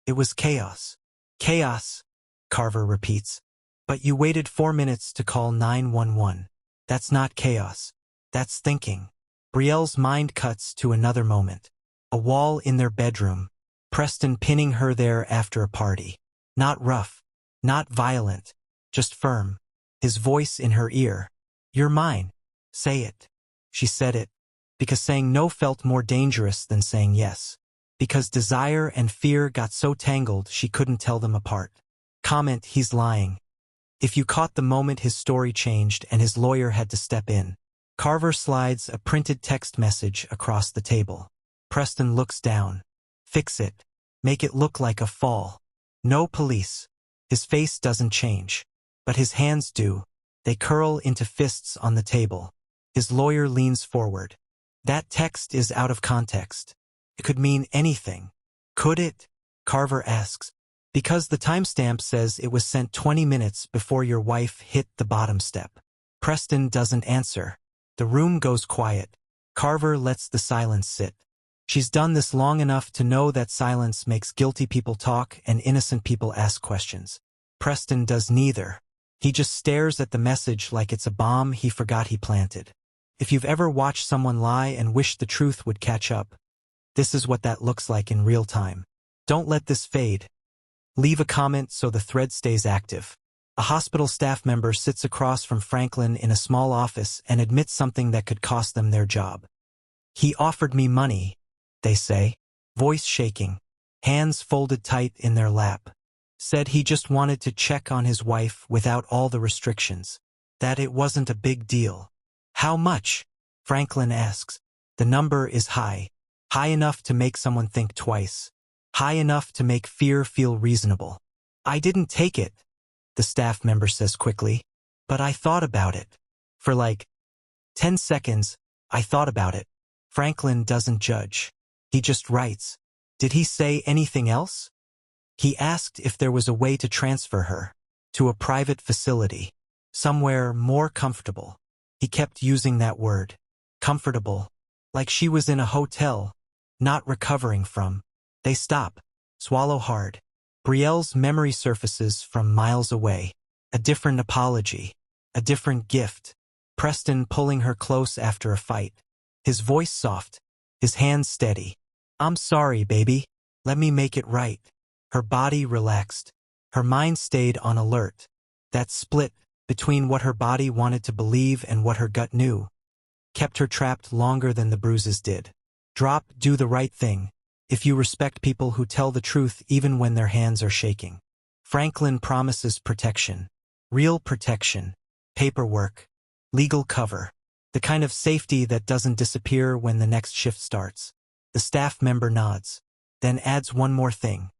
It was chaos. Chaos, Carver repeats. But you waited 4 minutes to call 911. That's not chaos. That's thinking. Brielle's mind cuts to another moment. A wall in their bedroom. Preston pinning her there after a party. Not rough. Not violent. Just firm. His voice in her ear. You're mine. Say it. She said it. Because saying no felt more dangerous than saying yes. Because desire and fear got so tangled she couldn't tell them apart. Comment, he's lying. If you caught the moment his story changed and his lawyer had to step in. Carver slides a printed text message across the table. Preston looks down. Fix it. Make it look like a fall. No police. His face doesn't change. But his hands do. They curl into fists on the table. His lawyer leans forward. That text is out of context. It could mean anything. Could it? Carver asks. Because the timestamp says it was sent 20 minutes before your wife hit the bottom step. Preston doesn't answer. The room goes quiet. Carver lets the silence sit. She's done this long enough to know that silence makes guilty people talk and innocent people ask questions. Preston does neither. He just stares at the message like it's a bomb he forgot he planted. If you've ever watched someone lie and wished the truth would catch up, this is what that looks like in real time. Don't let this fade. Leave a comment so the thread stays active. A hospital staff member sits across from Franklin in a small office and admits something that could cost them their job. He offered me money, they say, voice shaking, hands folded tight in their lap. Said he just wanted to check on his wife without all the restrictions. That it wasn't a big deal. How much? Franklin asks. The number is high. High enough to make someone think twice. High enough to make fear feel reasonable. I didn't take it, the staff member says quickly. But I thought about it. For like 10 seconds, I thought about it. Franklin doesn't judge. He just writes. Did he say anything else? He asked if there was a way to transfer her to a private facility, somewhere more comfortable. He kept using that word, comfortable, like she was in a hotel, not recovering from. They stop, swallow hard. Brielle's memory surfaces from miles away. A different apology, a different gift. Preston pulling her close after a fight. His voice soft, his hands steady. I'm sorry, baby. Let me make it right. Her body relaxed. Her mind stayed on alert. That split between what her body wanted to believe and what her gut knew kept her trapped longer than the bruises did. Drop, do the right thing. If you respect people who tell the truth even when their hands are shaking. Franklin promises protection. Real protection. Paperwork. Legal cover. The kind of safety that doesn't disappear when the next shift starts. The staff member nods. Then adds one more thing.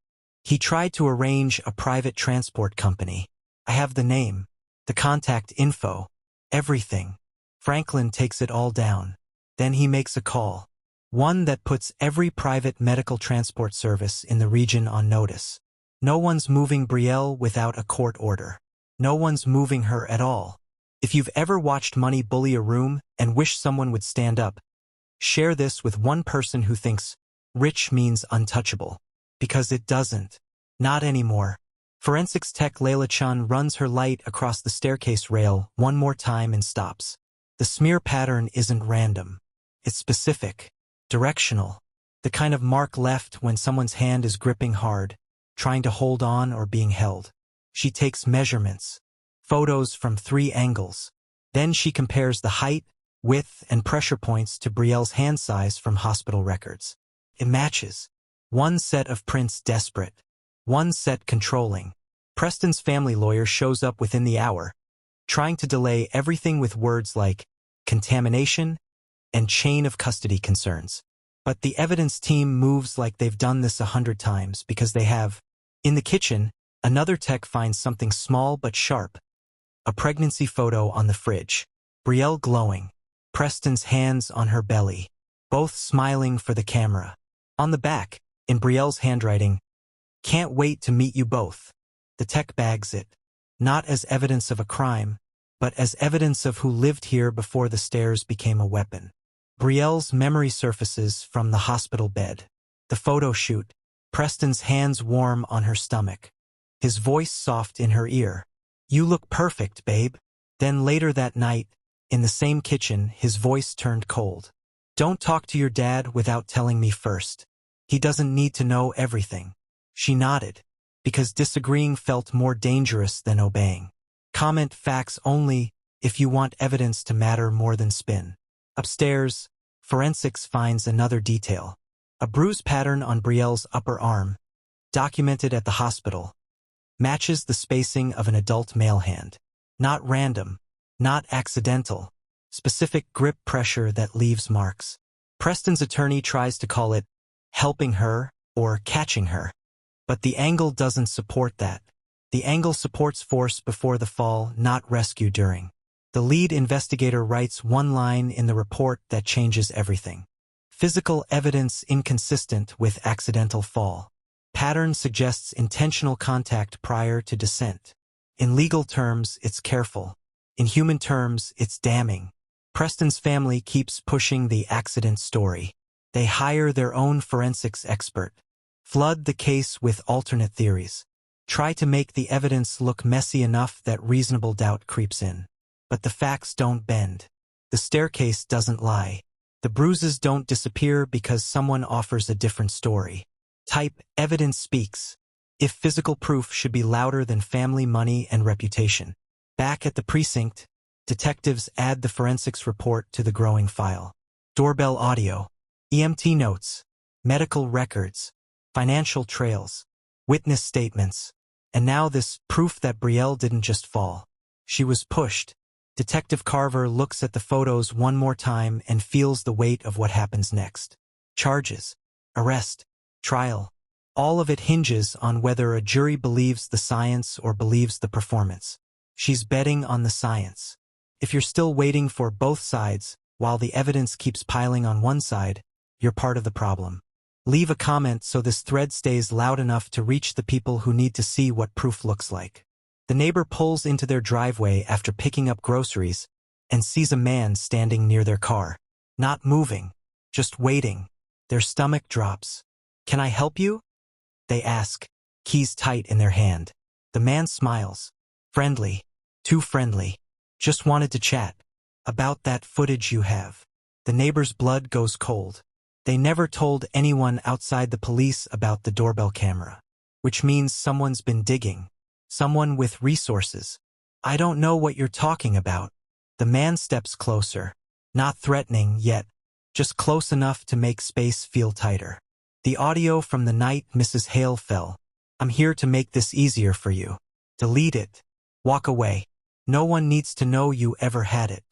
He tried to arrange a private transport company. I have the name, the contact info, everything. Franklin takes it all down. Then he makes a call. One that puts every private medical transport service in the region on notice. No one's moving Brielle without a court order. No one's moving her at all. If you've ever watched money bully a room and wish someone would stand up, share this with one person who thinks rich means untouchable. Because it doesn't. Not anymore. Forensics tech Layla Chun runs her light across the staircase rail one more time and stops. The smear pattern isn't random. It's specific. Directional. The kind of mark left when someone's hand is gripping hard, trying to hold on or being held. She takes measurements. Photos from 3 angles. Then she compares the height, width, and pressure points to Brielle's hand size from hospital records. It matches. One set of prints desperate. One set controlling. Preston's family lawyer shows up within the hour, trying to delay everything with words like contamination and chain of custody concerns. But the evidence team moves like they've done this 100 times because they have. In the kitchen, another tech finds something small but sharp. A pregnancy photo on the fridge. Brielle glowing. Preston's hands on her belly. Both smiling for the camera. On the back, in Brielle's handwriting, can't wait to meet you both. The tech bags it. Not as evidence of a crime, but as evidence of who lived here before the stairs became a weapon. Brielle's memory surfaces from the hospital bed. The photo shoot. Preston's hands warm on her stomach. His voice soft in her ear. You look perfect, babe. Then later that night, in the same kitchen, his voice turned cold. Don't talk to your dad without telling me first. He doesn't need to know everything. She nodded, because disagreeing felt more dangerous than obeying. Comment facts only if you want evidence to matter more than spin. Upstairs, forensics finds another detail. A bruise pattern on Brielle's upper arm, documented at the hospital, matches the spacing of an adult male hand. Not random, not accidental, specific grip pressure that leaves marks. Preston's attorney tries to call it helping her or catching her. But the angle doesn't support that. The angle supports force before the fall, not rescue during. The lead investigator writes one line in the report that changes everything. Physical evidence inconsistent with accidental fall. Pattern suggests intentional contact prior to descent. In legal terms, it's careful. In human terms, it's damning. Preston's family keeps pushing the accident story. They hire their own forensics expert. Flood the case with alternate theories. Try to make the evidence look messy enough that reasonable doubt creeps in. But the facts don't bend. The staircase doesn't lie. The bruises don't disappear because someone offers a different story. Type evidence speaks. If physical proof should be louder than family money and reputation. Back at the precinct, detectives add the forensics report to the growing file. Doorbell audio, EMT notes, medical records, financial trails, witness statements, and now this proof that Brielle didn't just fall. She was pushed. Detective Carver looks at the photos one more time and feels the weight of what happens next. Charges, arrest, trial. All of it hinges on whether a jury believes the science or believes the performance. She's betting on the science. If you're still waiting for both sides, while the evidence keeps piling on one side, you're part of the problem. Leave a comment so this thread stays loud enough to reach the people who need to see what proof looks like. The neighbor pulls into their driveway after picking up groceries and sees a man standing near their car. Not moving, just waiting. Their stomach drops. "Can I help you?" they ask, keys tight in their hand. The man smiles. "Friendly. Too friendly. Just wanted to chat. About that footage you have." The neighbor's blood goes cold. They never told anyone outside the police about the doorbell camera. Which means someone's been digging. Someone with resources. "I don't know what you're talking about." The man steps closer. Not threatening yet. Just close enough to make space feel tighter. "The audio from the night Mrs. Hale fell. I'm here to make this easier for you. Delete it. Walk away. No one needs to know you ever had it."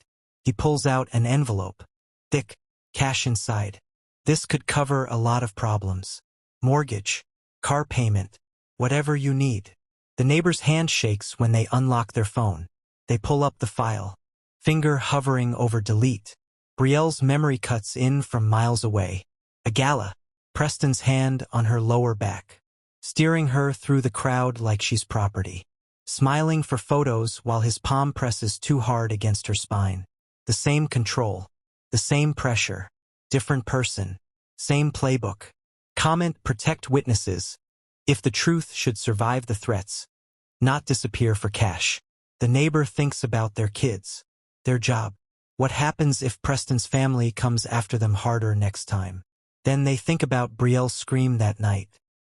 He pulls out an envelope. Thick. Cash inside. This could cover a lot of problems. Mortgage. Car payment. Whatever you need. The neighbor's hand shakes when they unlock their phone. They pull up the file. Finger hovering over delete. Brielle's memory cuts in from miles away. A gala. Preston's hand on her lower back. Steering her through the crowd like she's property. Smiling for photos while his palm presses too hard against her spine. The same control. The same pressure. Different person. Same playbook. Comment: protect witnesses. If the truth should survive the threats. Not disappear for cash. The neighbor thinks about their kids. Their job. What happens if Preston's family comes after them harder next time? Then they think about Brielle's scream that night.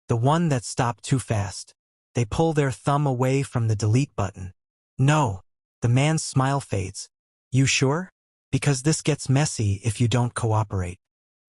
The one that stopped too fast. They pull their thumb away from the delete button. "No." The man's smile fades. "You sure? Because this gets messy if you don't cooperate."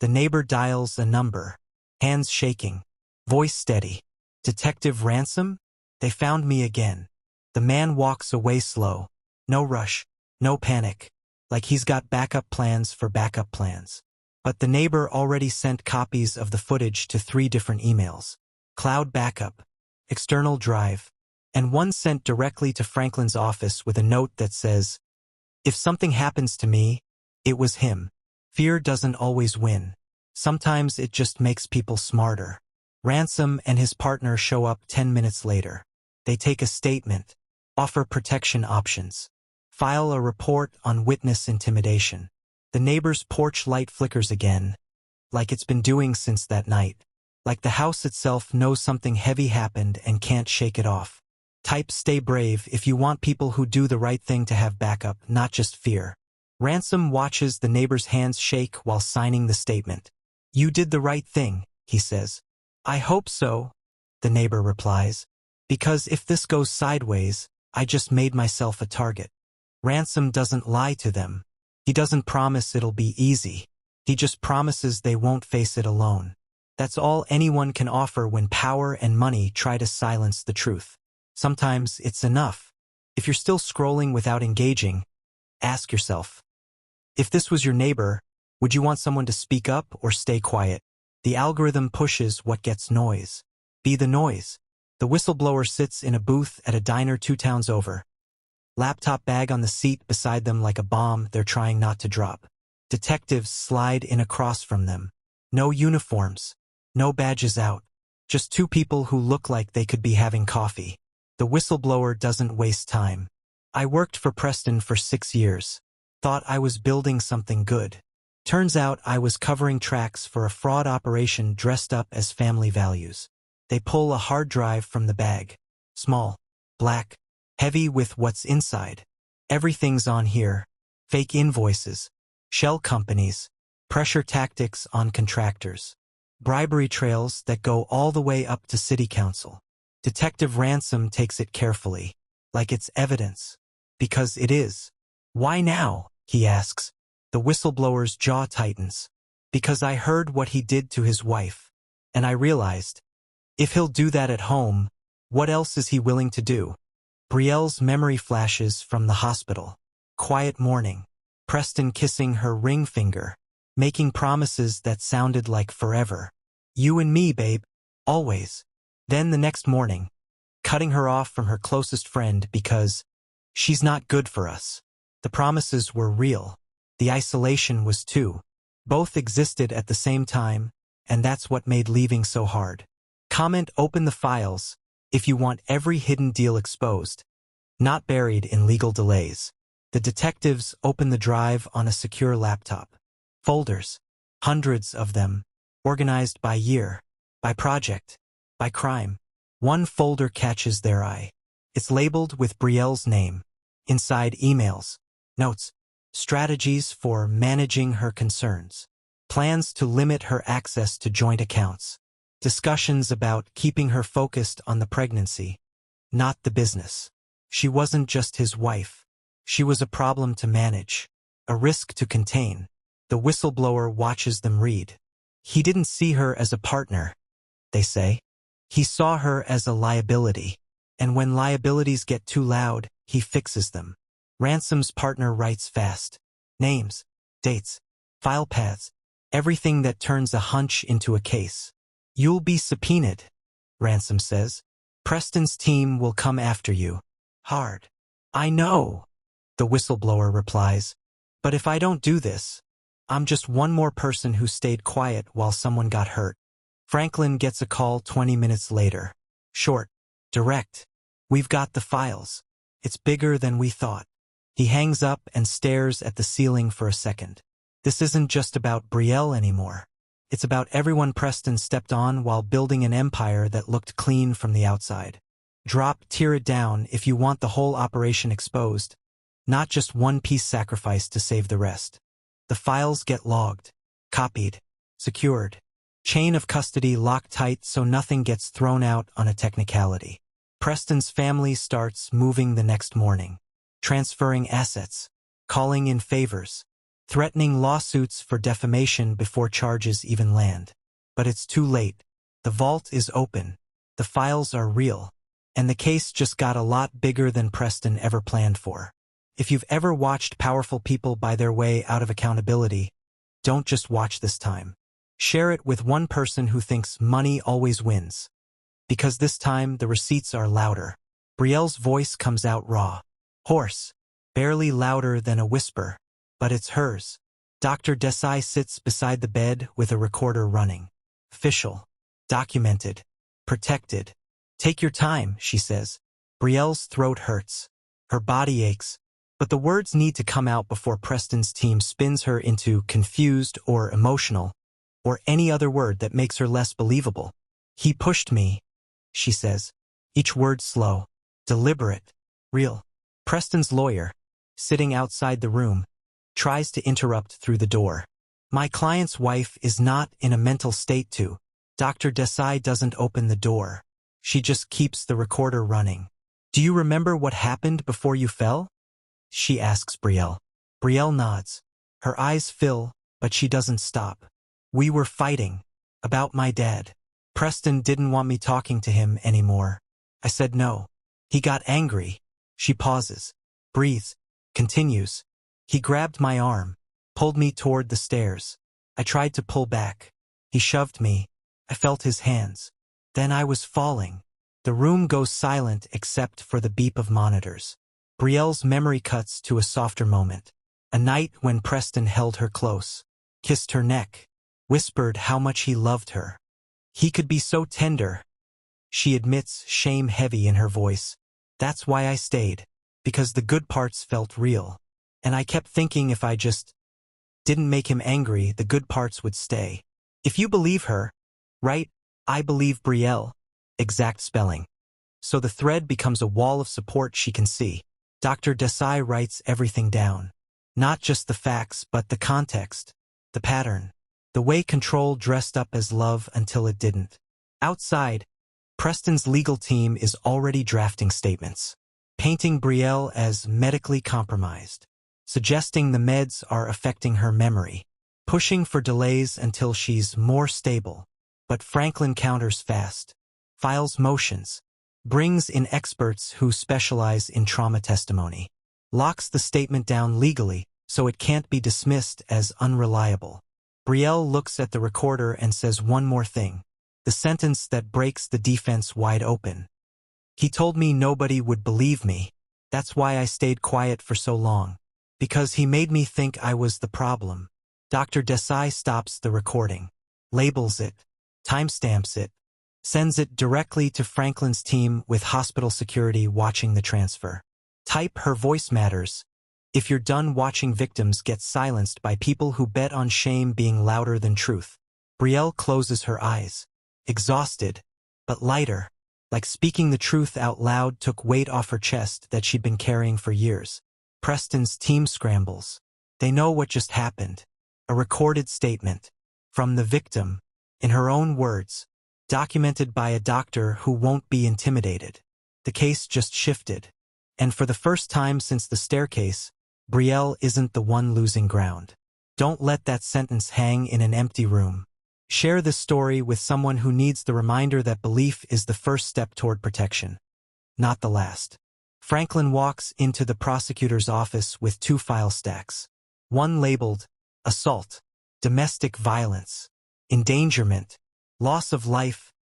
The neighbor dials a number. Hands shaking. Voice steady. "Detective Ransom? They found me again." The man walks away slow. No rush. No panic. Like he's got backup plans for backup plans. But the neighbor already sent copies of the footage to 3 different emails. Cloud backup. External drive. And one sent directly to Franklin's office with a note that says, "If something happens to me, it was him." Fear doesn't always win. Sometimes it just makes people smarter. Ransom and his partner show up 10 minutes later. They take a statement. Offer protection options. File a report on witness intimidation. The neighbor's porch light flickers again, like it's been doing since that night. Like the house itself knows something heavy happened and can't shake it off. Type "stay brave" if you want people who do the right thing to have backup, not just fear. Ransom watches the neighbor's hands shake while signing the statement. "You did the right thing," he says. "I hope so," the neighbor replies. "Because if this goes sideways, I just made myself a target." Ransom doesn't lie to them. He doesn't promise it'll be easy. He just promises they won't face it alone. That's all anyone can offer when power and money try to silence the truth. Sometimes it's enough. If you're still scrolling without engaging, ask yourself, if this was your neighbor, would you want someone to speak up or stay quiet? The algorithm pushes what gets noise. Be the noise. The whistleblower sits in a booth at a diner 2 towns over. Laptop bag on the seat beside them like a bomb they're trying not to drop. Detectives slide in across from them. No uniforms. No badges out. Just 2 people who look like they could be having coffee. The whistleblower doesn't waste time. I worked for Preston for 6 years. Thought I was building something good. Turns out I was covering tracks for a fraud operation dressed up as family values. They pull a hard drive from the bag. Small, black, heavy with what's inside. Everything's on here. Fake invoices, shell companies, pressure tactics on contractors, bribery trails that go all the way up to city council. Detective Ransom takes it carefully, like it's evidence. Because it is. Why now? He asks. The whistleblower's jaw tightens. Because I heard what he did to his wife. And I realized, if he'll do that at home, what else is he willing to do? Brielle's memory flashes from the hospital. Quiet morning. Preston kissing her ring finger, making promises that sounded like forever. You and me, babe. Always. Then the next morning, cutting her off from her closest friend because she's not good for us. The promises were real. The isolation was too. Both existed at the same time, and that's what made leaving so hard. Comment open the files if you want every hidden deal exposed, not buried in legal delays. The detectives open the drive on a secure laptop. Folders, hundreds of them, organized by year, by project, by crime. One folder catches their eye. It's labeled with Brielle's name. Inside emails, notes, strategies for managing her concerns, plans to limit her access to joint accounts, discussions about keeping her focused on the pregnancy, not the business. She wasn't just his wife. She was a problem to manage, a risk to contain. The whistleblower watches them read. He didn't see her as a partner, they say. He saw her as a liability. And when liabilities get too loud, he fixes them. Ransom's partner writes fast. Names, dates, file paths, everything that turns a hunch into a case. You'll be subpoenaed, Ransom says. Preston's team will come after you. Hard. I know, the whistleblower replies. But if I don't do this, I'm just one more person who stayed quiet while someone got hurt. Franklin gets a call 20 minutes later. Short, direct. We've got the files. It's bigger than we thought. He hangs up and stares at the ceiling for a second. This isn't just about Brielle anymore. It's about everyone Preston stepped on while building an empire that looked clean from the outside. Tear it down if you want the whole operation exposed, not just one piece sacrificed to save the rest. The files get logged, copied, secured. Chain of custody locked tight so nothing gets thrown out on a technicality. Preston's family starts moving the next morning, transferring assets, calling in favors, threatening lawsuits for defamation before charges even land. But it's too late. The vault is open. The files are real. And the case just got a lot bigger than Preston ever planned for. If you've ever watched powerful people buy their way out of accountability, don't just watch this time. Share it with one person who thinks money always wins. Because this time the receipts are louder. Brielle's voice comes out raw. Hoarse. Barely louder than a whisper. But it's hers. Dr. Desai sits beside the bed with a recorder running. Official. Documented. Protected. Take your time, she says. Brielle's throat hurts. Her body aches. But the words need to come out before Preston's team spins her into confused or emotional, or any other word that makes her less believable. He pushed me, she says. Each word slow, deliberate, real. Preston's lawyer, sitting outside the room, tries to interrupt through the door. My client's wife is not in a mental state to. Dr. Desai doesn't open the door. She just keeps the recorder running. Do you remember what happened before you fell? She asks Brielle. Brielle nods. Her eyes fill, but she doesn't stop. We were fighting. About my dad. Preston didn't want me talking to him anymore. I said no. He got angry. She pauses. Breathes. Continues. He grabbed my arm. Pulled me toward the stairs. I tried to pull back. He shoved me. I felt his hands. Then I was falling. The room goes silent except for the beep of monitors. Brielle's memory cuts to a softer moment. A night when Preston held her close, kissed her neck, whispered how much he loved her. He could be so tender. She admits, shame heavy in her voice. That's why I stayed. because the good parts felt real. And I kept thinking if I just didn't make him angry, the good parts would stay. If you believe her, right? I believe Brielle. Exact spelling. So the thread becomes a wall of support she can see. Dr. Desai writes everything down. Not just the facts, but the context, the pattern, the way control dressed up as love until it didn't. Outside, Preston's legal team is already drafting statements, painting Brielle as medically compromised, suggesting the meds are affecting her memory, pushing for delays until she's more stable. But Franklin counters fast, files motions, brings in experts who specialize in trauma testimony, locks the statement down legally so it can't be dismissed as unreliable. Brielle looks at the recorder and says one more thing, the sentence that breaks the defense wide open. He told me nobody would believe me. That's why I stayed quiet for so long. Because he made me think I was the problem. Dr. Desai stops the recording, labels it, timestamps it, sends it directly to Franklin's team with hospital security watching the transfer. Type her voice matters. If you're done watching victims get silenced by people who bet on shame being louder than truth. Brielle closes her eyes, exhausted, but lighter, like speaking the truth out loud took weight off her chest that she'd been carrying for years. Preston's team scrambles. They know what just happened. A recorded statement from the victim, in her own words, documented by a doctor who won't be intimidated. The case just shifted. And for the first time since the staircase, Brielle isn't the one losing ground. Don't let that sentence hang in an empty room. Share this story with someone who needs the reminder that belief is the first step toward protection, not the last. Franklin walks into the prosecutor's office with 2 file stacks. One labeled, assault, domestic violence, endangerment, loss of life,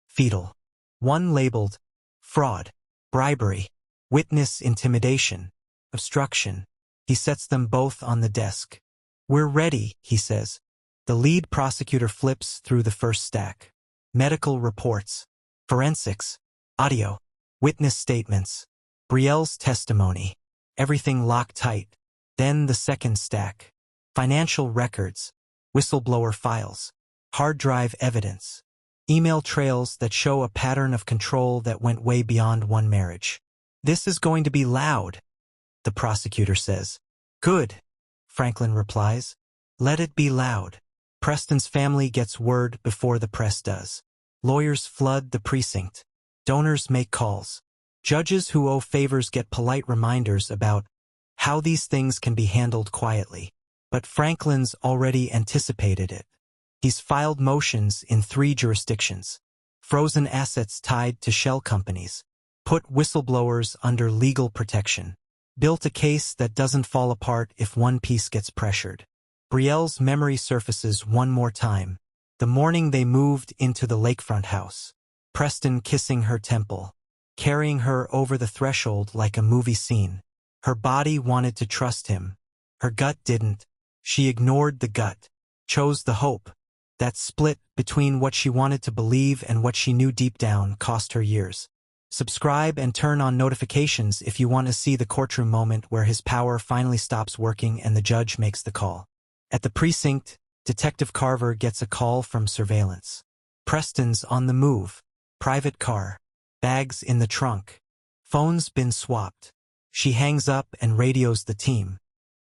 fetal. One labeled, fraud, bribery, witness intimidation, obstruction. He sets them both on the desk. We're ready, he says. The lead prosecutor flips through the first stack. Medical reports, forensics, audio, witness statements, Brielle's testimony, everything locked tight. Then the second stack. Financial records, whistleblower files, hard drive evidence, email trails that show a pattern of control that went way beyond one marriage. This is going to be loud, the prosecutor says. Good, Franklin replies. Let it be loud. Preston's family gets word before the press does. Lawyers flood the precinct. Donors make calls. Judges who owe favors get polite reminders about how these things can be handled quietly. But Franklin's already anticipated it. He's filed motions in 3 jurisdictions. Frozen assets tied to shell companies. Put whistleblowers under legal protection. Built a case that doesn't fall apart if one piece gets pressured. Brielle's memory surfaces one more time. The morning they moved into the lakefront house. Preston kissing her temple. Carrying her over the threshold like a movie scene. Her body wanted to trust him. Her gut didn't. She ignored the gut. Chose the hope. That split between what she wanted to believe and what she knew deep down cost her years. Subscribe and turn on notifications if you want to see the courtroom moment where his power finally stops working and the judge makes the call. At the precinct, Detective Carver gets a call from surveillance. Preston's on the move. Private car. Bags in the trunk. Phone's been swapped. She hangs up and radios the team.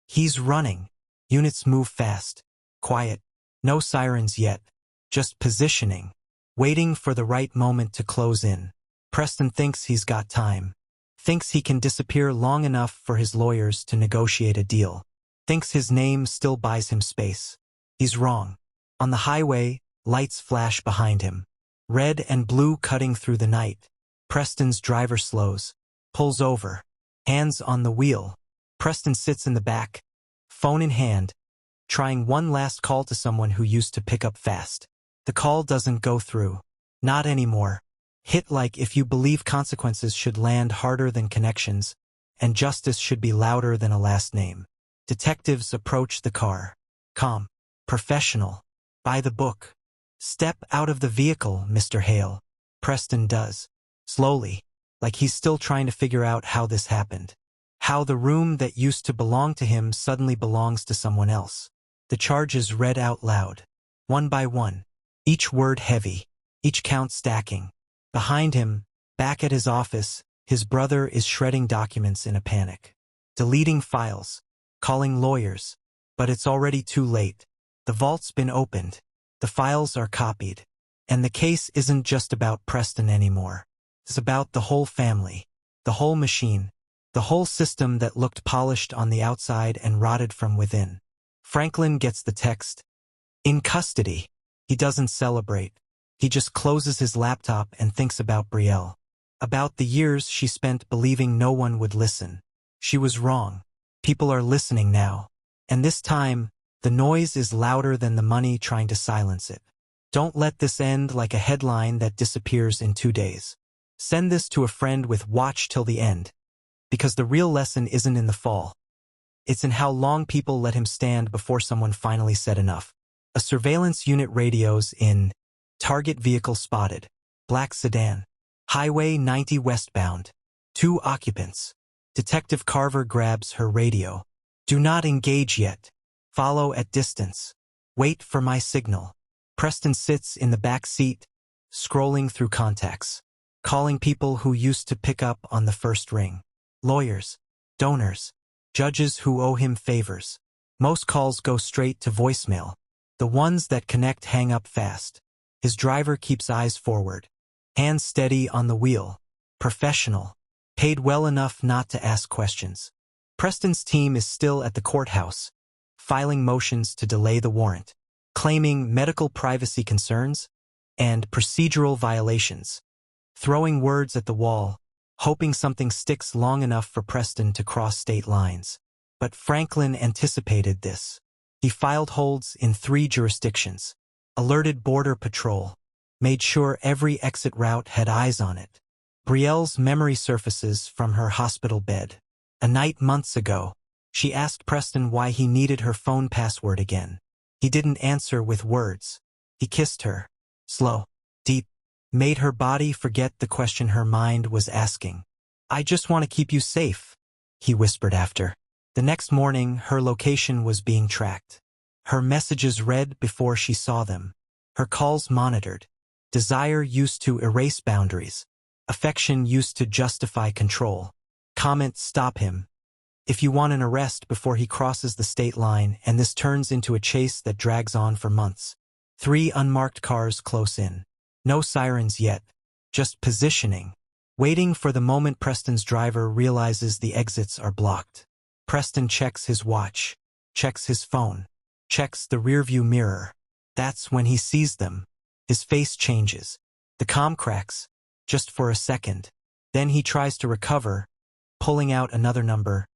He's running. Units move fast. Quiet. No sirens yet. Just positioning. Waiting for the right moment to close in. Preston thinks he's got time. Thinks he can disappear long enough for his lawyers to negotiate a deal. Thinks his name still buys him space. He's wrong. On the highway, lights flash behind him. Red and blue cutting through the night. Preston's driver slows. Pulls over. Hands on the wheel. Preston sits in the back. Phone in hand. Trying one last call to someone who used to pick up fast. The call doesn't go through. Not anymore. Hit like if you believe consequences should land harder than connections, and justice should be louder than a last name. Detectives approach the car. Calm. Professional. By the book. Step out of the vehicle, Mr. Hale. Preston does. Slowly. Like he's still trying to figure out how this happened. How the room that used to belong to him suddenly belongs to someone else. The charges read out loud, one by one, each word heavy, each count stacking. Behind him, back at his office, his brother is shredding documents in a panic, deleting files, calling lawyers. But it's already too late. The vault's been opened. The files are copied. And the case isn't just about Preston anymore. It's about the whole family, the whole machine, the whole system that looked polished on the outside and rotted from within. Franklin gets the text. In custody. He doesn't celebrate. He just closes his laptop and thinks about Brielle. About the years she spent believing no one would listen. She was wrong. People are listening now. And this time, the noise is louder than the money trying to silence it. Don't let this end like a headline that disappears in 2 days. Send this to a friend with watch till the end. Because the real lesson isn't in the fall. It's in how long people let him stand before someone finally said enough. A surveillance unit radios in. Target vehicle spotted. Black sedan. Highway 90 westbound. 2 occupants. Detective Carver grabs her radio. Do not engage yet. Follow at distance. Wait for my signal. Preston sits in the back seat, scrolling through contacts, calling people who used to pick up on the first ring. Lawyers, donors, judges who owe him favors. Most calls go straight to voicemail. The ones that connect hang up fast. His driver keeps eyes forward, hands steady on the wheel. Professional, paid well enough not to ask questions. Preston's team is still at the courthouse, filing motions to delay the warrant, claiming medical privacy concerns and procedural violations, throwing words at the wall, hoping something sticks long enough for Preston to cross state lines. But Franklin anticipated this. He filed holds in 3 jurisdictions, alerted Border Patrol, made sure every exit route had eyes on it. Brielle's memory surfaces from her hospital bed. A night months ago, she asked Preston why he needed her phone password again. He didn't answer with words. He kissed her, slow, deep, made her body forget the question her mind was asking. I just want to keep you safe, he whispered after. The next morning, her location was being tracked. Her messages read before she saw them. Her calls monitored. Desire used to erase boundaries. Affection used to justify control. Comments stop him. If you want an arrest before he crosses the state line, and this turns into a chase that drags on for months. 3 unmarked cars close in. No sirens yet. Just positioning. Waiting for the moment Preston's driver realizes the exits are blocked. Preston checks his watch. Checks his phone. Checks the rearview mirror. That's when he sees them. His face changes. The comm cracks. Just for a second. Then he tries to recover, pulling out another number,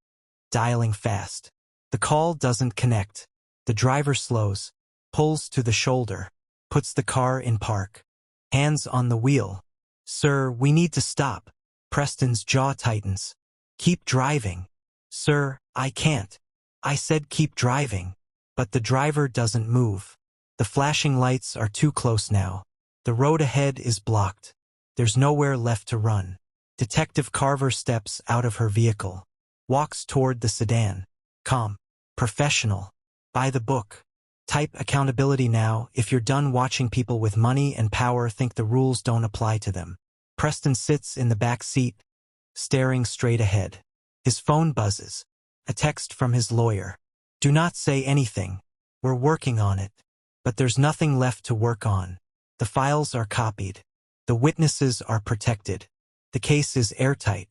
dialing fast. The call doesn't connect. The driver slows, pulls to the shoulder, puts the car in park. Hands on the wheel. Sir, we need to stop. Preston's jaw tightens. Keep driving. Sir, I can't. I said keep driving. But the driver doesn't move. The flashing lights are too close now. The road ahead is blocked. There's nowhere left to run. Detective Carver steps out of her vehicle, walks toward the sedan. Calm, professional, by the book. Type accountability now. If you're done watching people with money and power think the rules don't apply to them. Preston sits in the back seat, staring straight ahead. His phone buzzes. A text from his lawyer. Do not say anything. We're working on it. But there's nothing left to work on. The files are copied. The witnesses are protected. The case is airtight.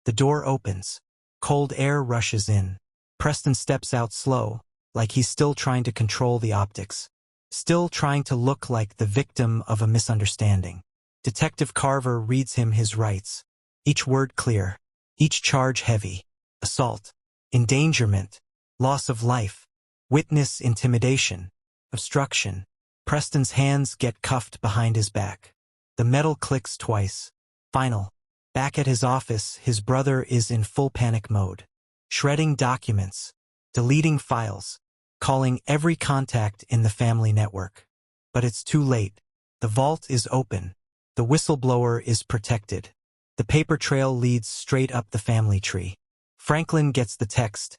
The door opens. Cold air rushes in. Preston steps out slow, like he's still trying to control the optics. Still trying to look like the victim of a misunderstanding. Detective Carver reads him his rights. Each word clear. Each charge heavy. Assault. Endangerment. Loss of life. Witness intimidation. Obstruction. Preston's hands get cuffed behind his back. The metal clicks twice. Final. Back at his office, his brother is in full panic mode. Shredding documents. Deleting files. Calling every contact in the family network. But it's too late. The vault is open. The whistleblower is protected. The paper trail leads straight up the family tree. Franklin gets the text.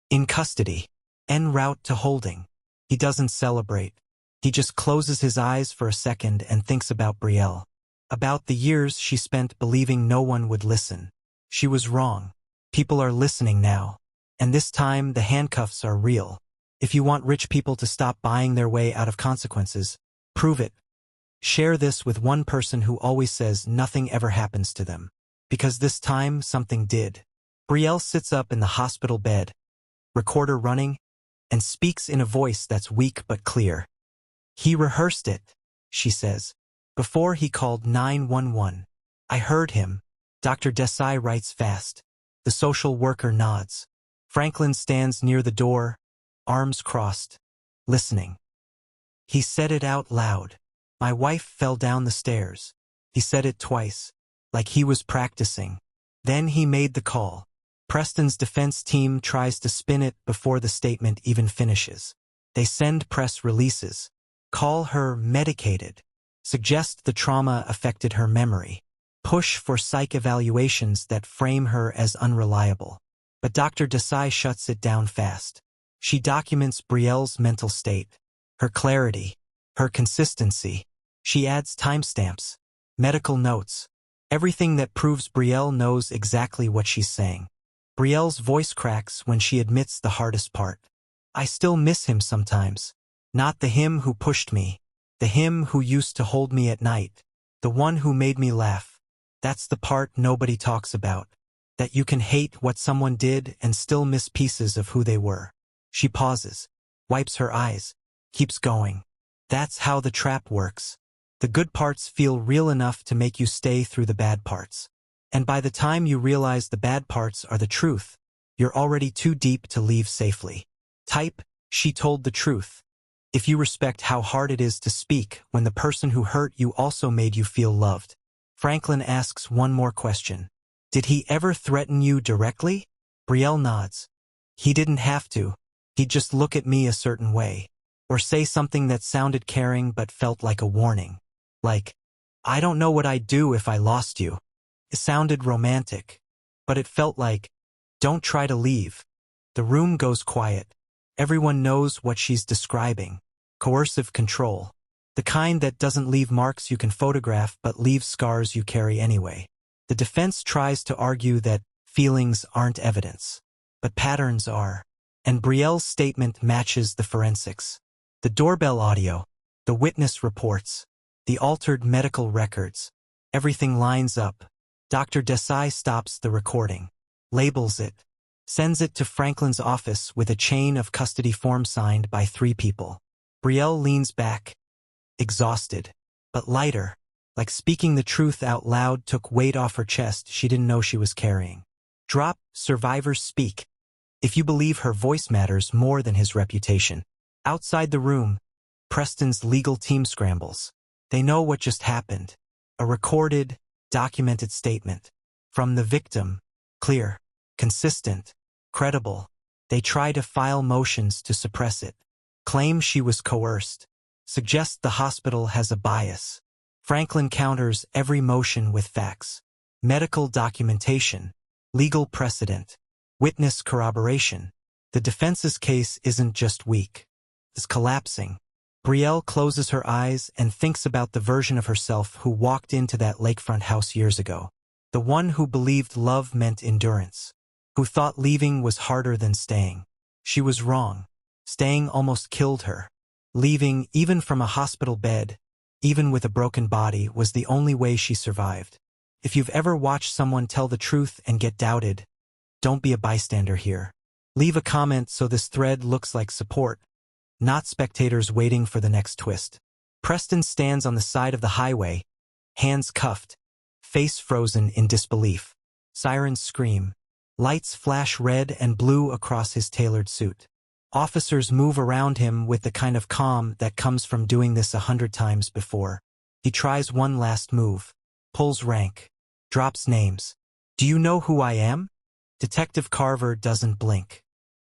In custody. En route to holding. He doesn't celebrate. He just closes his eyes for a second and thinks about Brielle. About the years she spent believing no one would listen. She was wrong. People are listening now. And this time the handcuffs are real. If you want rich people to stop buying their way out of consequences, prove it. Share this with one person who always says nothing ever happens to them. Because this time something did. Brielle sits up in the hospital bed, recorder running, and speaks in a voice that's weak but clear. He rehearsed it, she says, before he called 911. I heard him. Dr. Desai writes fast. The social worker nods. Franklin stands near the door, arms crossed, listening. He said it out loud. My wife fell down the stairs. He said it twice, like he was practicing. Then he made the call. Preston's defense team tries to spin it before the statement even finishes. They send press releases. Call her medicated. Suggest the trauma affected her memory. Push for psych evaluations that frame her as unreliable. But Dr. Desai shuts it down fast. She documents Brielle's mental state, her clarity, her consistency. She adds timestamps, medical notes, everything that proves Brielle knows exactly what she's saying. Brielle's voice cracks when she admits the hardest part. I still miss him sometimes. Not the him who pushed me. The him who used to hold me at night. The one who made me laugh. That's the part nobody talks about. That you can hate what someone did and still miss pieces of who they were. She pauses, wipes her eyes, keeps going. That's how the trap works. The good parts feel real enough to make you stay through the bad parts. And by the time you realize the bad parts are the truth, you're already too deep to leave safely. Type, she told the truth. If you respect how hard it is to speak when the person who hurt you also made you feel loved. Franklin asks one more question. Did he ever threaten you directly? Brielle nods. He didn't have to. He'd just look at me a certain way. Or say something that sounded caring but felt like a warning. Like, I don't know what I'd do if I lost you. It sounded romantic. But it felt like, don't try to leave. The room goes quiet. Everyone knows what she's describing. Coercive control. The kind that doesn't leave marks you can photograph but leaves scars you carry anyway. The defense tries to argue that feelings aren't evidence. But patterns are. And Brielle's statement matches the forensics. The doorbell audio, the witness reports, the altered medical records. Everything lines up. Dr. Desai stops the recording, labels it, sends it to Franklin's office with a chain of custody forms signed by 3 people. Brielle leans back, exhausted, but lighter, like speaking the truth out loud took weight off her chest she didn't know she was carrying. Drop, survivors speak. If you believe her voice matters more than his reputation. Outside the room, Preston's legal team scrambles. They know what just happened. A recorded, documented statement. From the victim. Clear, consistent, credible. They try to file motions to suppress it. Claim she was coerced. Suggest the hospital has a bias. Franklin counters every motion with facts. Medical documentation. Legal precedent. Witness corroboration. The defense's case isn't just weak. It's collapsing. Brielle closes her eyes and thinks about the version of herself who walked into that lakefront house years ago. The one who believed love meant endurance. Who thought leaving was harder than staying. She was wrong. Staying almost killed her. Leaving, even from a hospital bed, even with a broken body, was the only way she survived. If you've ever watched someone tell the truth and get doubted, don't be a bystander here. Leave a comment so this thread looks like support, not spectators waiting for the next twist. Preston stands on the side of the highway, hands cuffed, face frozen in disbelief. Sirens scream. Lights flash red and blue across his tailored suit. Officers move around him with the kind of calm that comes from doing this 100 times before. He tries one last move. Pulls rank. Drops names. Do you know who I am? Detective Carver doesn't blink.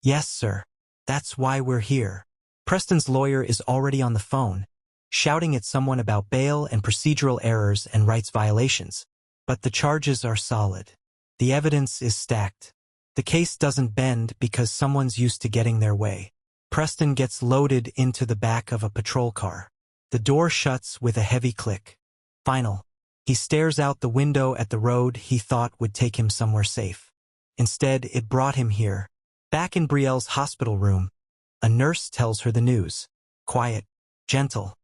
Yes, sir. That's why we're here. Preston's lawyer is already on the phone, shouting at someone about bail and procedural errors and rights violations. But the charges are solid. The evidence is stacked. The case doesn't bend because someone's used to getting their way. Preston gets loaded into the back of a patrol car. The door shuts with a heavy click. Final. He stares out the window at the road he thought would take him somewhere safe. Instead, it brought him here. Back in Brielle's hospital room, a nurse tells her the news. Quiet, gentle.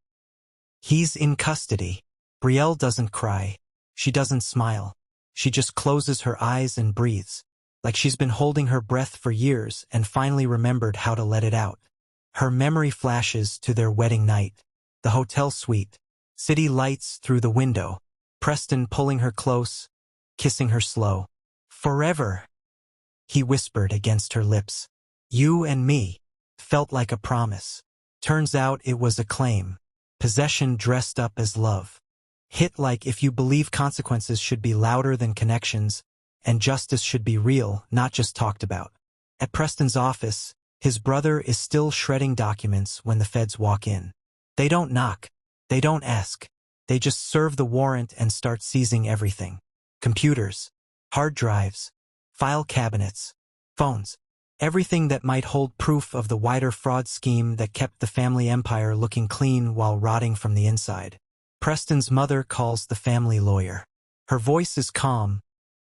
He's in custody. Brielle doesn't cry. She doesn't smile. She just closes her eyes and breathes, like she's been holding her breath for years and finally remembered how to let it out. Her memory flashes to their wedding night. The hotel suite. City lights through the window. Preston pulling her close, kissing her slow. Forever, he whispered against her lips. You and me. Felt like a promise. Turns out it was a claim. Possession dressed up as love. Hit like if you believe consequences should be louder than connections, and justice should be real, not just talked about. At Preston's office, his brother is still shredding documents when the feds walk in. They don't knock. They don't ask. They just serve the warrant and start seizing everything. Computers, hard drives, file cabinets, phones. Everything that might hold proof of the wider fraud scheme that kept the family empire looking clean while rotting from the inside. Preston's mother calls the family lawyer. Her voice is calm,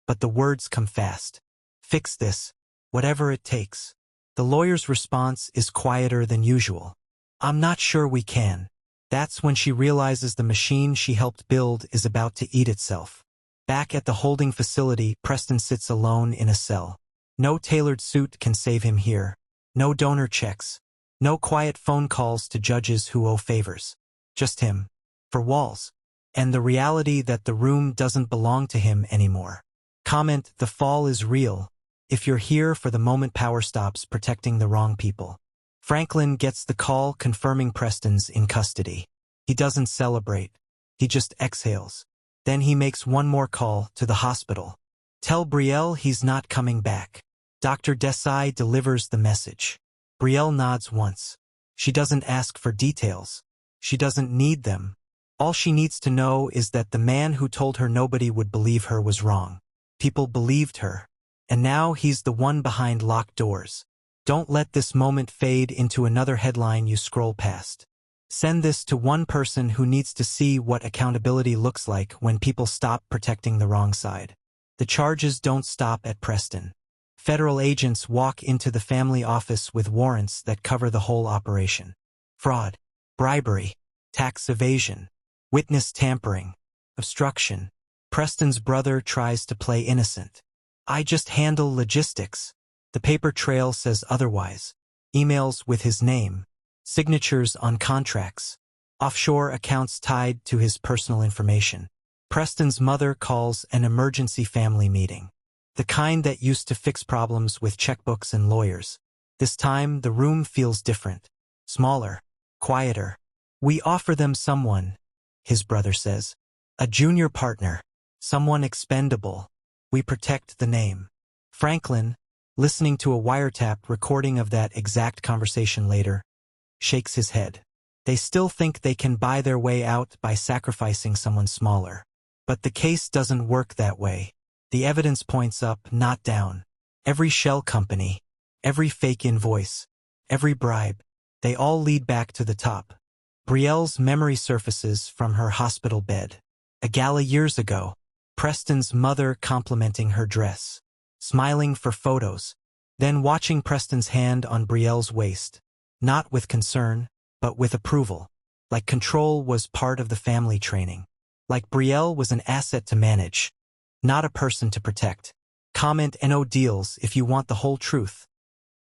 but the words come fast. Fix this, whatever it takes. The lawyer's response is quieter than usual. I'm not sure we can. That's when she realizes the machine she helped build is about to eat itself. Back at the holding facility, Preston sits alone in a cell. No tailored suit can save him here. No donor checks. No quiet phone calls to judges who owe favors. Just him. For walls. And the reality that the room doesn't belong to him anymore. Comment, the fall is real. If you're here for the moment power stops protecting the wrong people. Franklin gets the call confirming Preston's in custody. He doesn't celebrate. He just exhales. Then he makes one more call to the hospital. Tell Brielle he's not coming back. Dr. Desai delivers the message. Brielle nods once. She doesn't ask for details. She doesn't need them. All she needs to know is that the man who told her nobody would believe her was wrong. People believed her. And now he's the one behind locked doors. Don't let this moment fade into another headline you scroll past. Send this to one person who needs to see what accountability looks like when people stop protecting the wrong side. The charges don't stop at Preston. Federal agents walk into the family office with warrants that cover the whole operation. Fraud, bribery, tax evasion, witness tampering, obstruction. Preston's brother tries to play innocent. I just handle logistics. The paper trail says otherwise. Emails with his name, signatures on contracts, offshore accounts tied to his personal information. Preston's mother calls an emergency family meeting. The kind that used to fix problems with checkbooks and lawyers. This time, the room feels different. Smaller, quieter. We offer them someone, his brother says. A junior partner. Someone expendable. We protect the name. Franklin, listening to a wiretap recording of that exact conversation later, shakes his head. They still think they can buy their way out by sacrificing someone smaller. But the case doesn't work that way. The evidence points up, not down. Every shell company, every fake invoice, every bribe, they all lead back to the top. Brielle's memory surfaces from her hospital bed. A gala years ago. Preston's mother complimenting her dress. Smiling for photos. Then watching Preston's hand on Brielle's waist. Not with concern, but with approval. Like control was part of the family training. Like Brielle was an asset to manage. Not a person to protect. Comment no deals if you want the whole truth.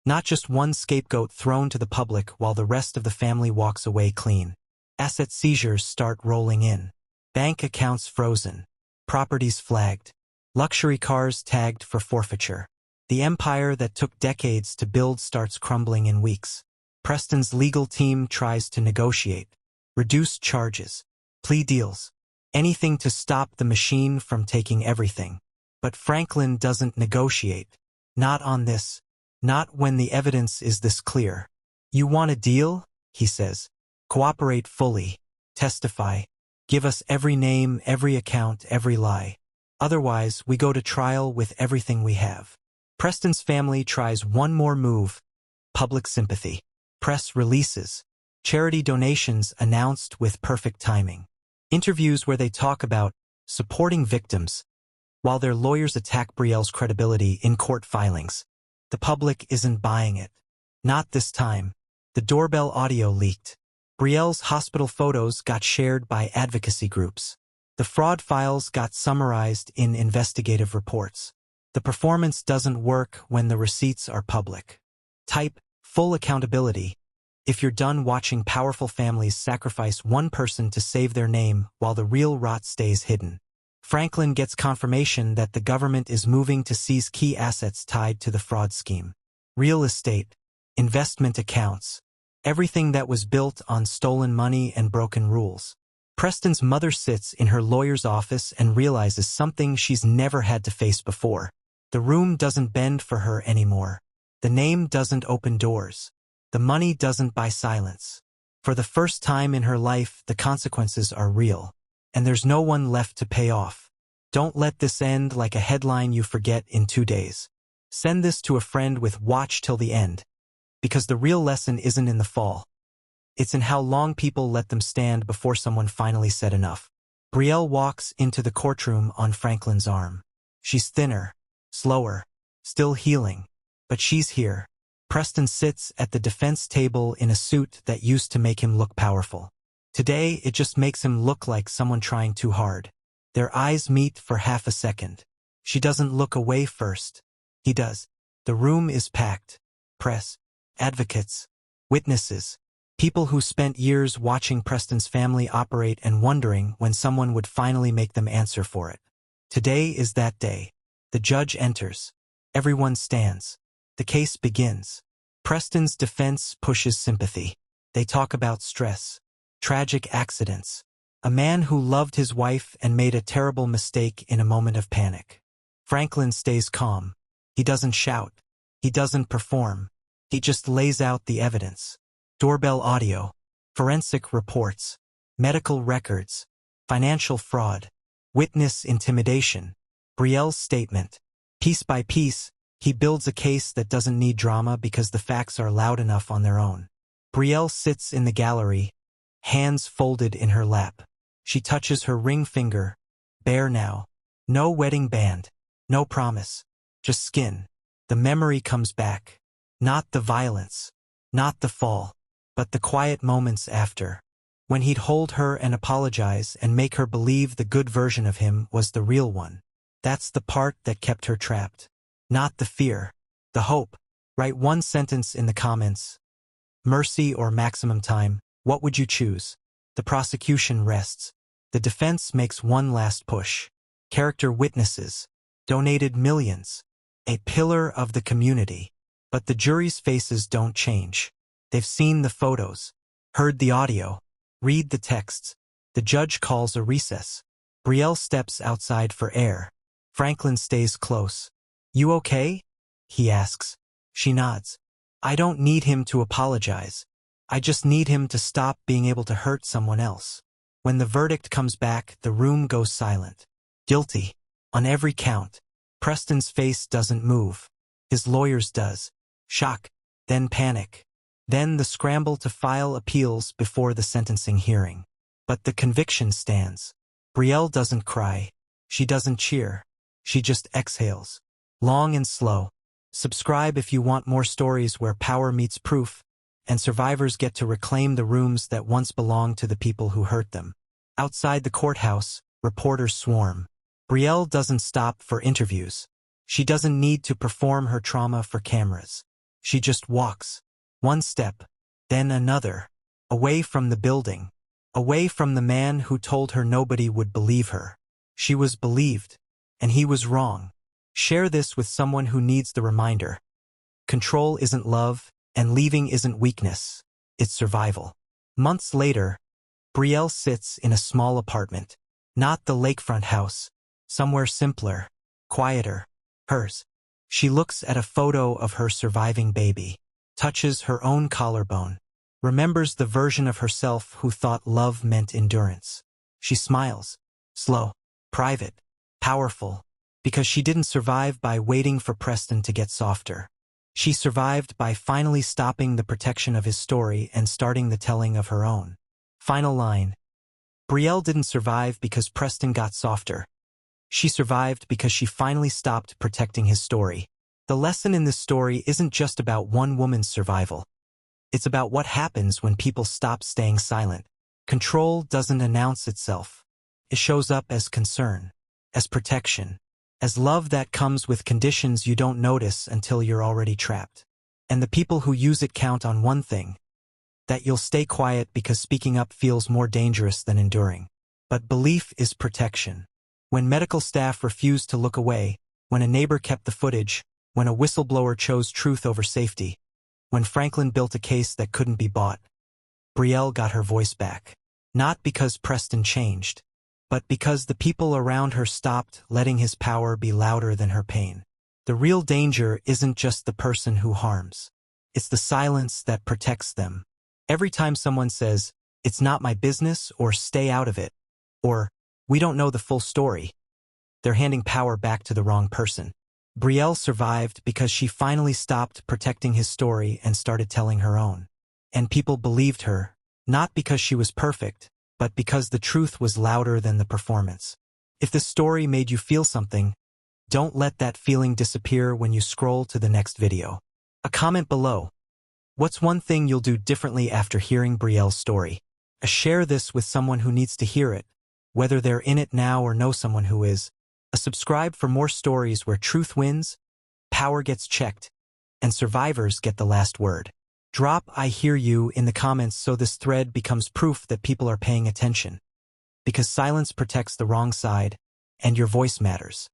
Not just one scapegoat thrown to the public while the rest of the family walks away clean. Asset seizures start rolling in. Bank accounts frozen. Properties flagged. Luxury cars tagged for forfeiture. The empire that took decades to build starts crumbling in weeks. Preston's legal team tries to negotiate. Reduce charges. Plea deals. Anything to stop the machine from taking everything. But Franklin doesn't negotiate. Not on this. Not when the evidence is this clear. You want a deal? He says. Cooperate fully. Testify. Give us every name, every account, every lie. Otherwise, we go to trial with everything we have. Preston's family tries one more move: public sympathy. Press releases. Charity donations announced with perfect timing. Interviews where they talk about supporting victims, while their lawyers attack Brielle's credibility in court filings. The public isn't buying it. Not this time. The doorbell audio leaked. Brielle's hospital photos got shared by advocacy groups. The fraud files got summarized in investigative reports. The performance doesn't work when the receipts are public. Type full accountability if you're done watching powerful families sacrifice one person to save their name while the real rot stays hidden. Franklin gets confirmation that the government is moving to seize key assets tied to the fraud scheme. Real estate, investment accounts, everything that was built on stolen money and broken rules. Preston's mother sits in her lawyer's office and realizes something she's never had to face before. The room doesn't bend for her anymore. The name doesn't open doors. The money doesn't buy silence. For the first time in her life, the consequences are real. And there's no one left to pay off. Don't let this end like a headline you forget in 2 days. Send this to a friend with "watch till the end." Because the real lesson isn't in the fall. It's in how long people let them stand before someone finally said enough. Brielle walks into the courtroom on Franklin's arm. She's thinner, slower, still healing. But she's here. Preston sits at the defense table in a suit that used to make him look powerful. Today, it just makes him look like someone trying too hard. Their eyes meet for half a second. She doesn't look away first. He does. The room is packed. Press, advocates, witnesses, people who spent years watching Preston's family operate and wondering when someone would finally make them answer for it. Today is that day. The judge enters. Everyone stands. The case begins. Preston's defense pushes sympathy. They talk about stress, tragic accidents, a man who loved his wife and made a terrible mistake in a moment of panic. Franklin stays calm. He doesn't shout. He doesn't perform. He just lays out the evidence. Doorbell audio, forensic reports, medical records, financial fraud, witness intimidation. Brielle's statement. Piece by piece, he builds a case that doesn't need drama because the facts are loud enough on their own. Brielle sits in the gallery, hands folded in her lap. She touches her ring finger, bare now. No wedding band, no promise, just skin. The memory comes back. Not the violence, not the fall, but the quiet moments after. When he'd hold her and apologize and make her believe the good version of him was the real one. That's the part that kept her trapped. Not the fear, the hope. Write one sentence in the comments. Mercy or maximum time, what would you choose? The prosecution rests. The defense makes one last push. Character witnesses. Donated millions. A pillar of the community. But the jury's faces don't change. They've seen the photos, heard the audio, read the texts. The judge calls a recess. Brielle steps outside for air. Franklin stays close. You okay? He asks. She nods. I don't need him to apologize. I just need him to stop being able to hurt someone else. When the verdict comes back, the room goes silent. Guilty. On every count. Preston's face doesn't move. His lawyer's does. Shock. Then panic. Then the scramble to file appeals before the sentencing hearing. But the conviction stands. Brielle doesn't cry. She doesn't cheer. She just exhales. Long and slow. Subscribe if you want more stories where power meets proof, and survivors get to reclaim the rooms that once belonged to the people who hurt them. Outside the courthouse, reporters swarm. Brielle doesn't stop for interviews. She doesn't need to perform her trauma for cameras. She just walks. One step, then another. Away from the building. Away from the man who told her nobody would believe her. She was believed, and he was wrong. Share this with someone who needs the reminder. Control isn't love, and leaving isn't weakness. It's survival. Months later, Brielle sits in a small apartment. Not the lakefront house. Somewhere simpler, quieter. Hers. She looks at a photo of her surviving baby. Touches her own collarbone. Remembers the version of herself who thought love meant endurance. She smiles. Slow. Private. Powerful. Because she didn't survive by waiting for Preston to get softer. She survived by finally stopping the protection of his story and starting the telling of her own. Final line. Brielle didn't survive because Preston got softer. She survived because she finally stopped protecting his story. The lesson in this story isn't just about one woman's survival. It's about what happens when people stop staying silent. Control doesn't announce itself. It shows up as concern, as protection, as love that comes with conditions you don't notice until you're already trapped. And the people who use it count on one thing: that you'll stay quiet because speaking up feels more dangerous than enduring. But belief is protection. When medical staff refused to look away, when a neighbor kept the footage, when a whistleblower chose truth over safety, when Franklin built a case that couldn't be bought, Brielle got her voice back. Not because Preston changed, but because the people around her stopped letting his power be louder than her pain. The real danger isn't just the person who harms. It's the silence that protects them. Every time someone says, "It's not my business," or "Stay out of it," or "We don't know the full story," they're handing power back to the wrong person. Brielle survived because she finally stopped protecting his story and started telling her own. And people believed her, not because she was perfect, but because the truth was louder than the performance. If this story made you feel something, don't let that feeling disappear when you scroll to the next video. A comment below. What's one thing you'll do differently after hearing Brielle's story? Share this with someone who needs to hear it, whether they're in it now or know someone who is. Subscribe for more stories where truth wins, power gets checked, and survivors get the last word. Drop "I hear you" in the comments so this thread becomes proof that people are paying attention. Because silence protects the wrong side, and your voice matters.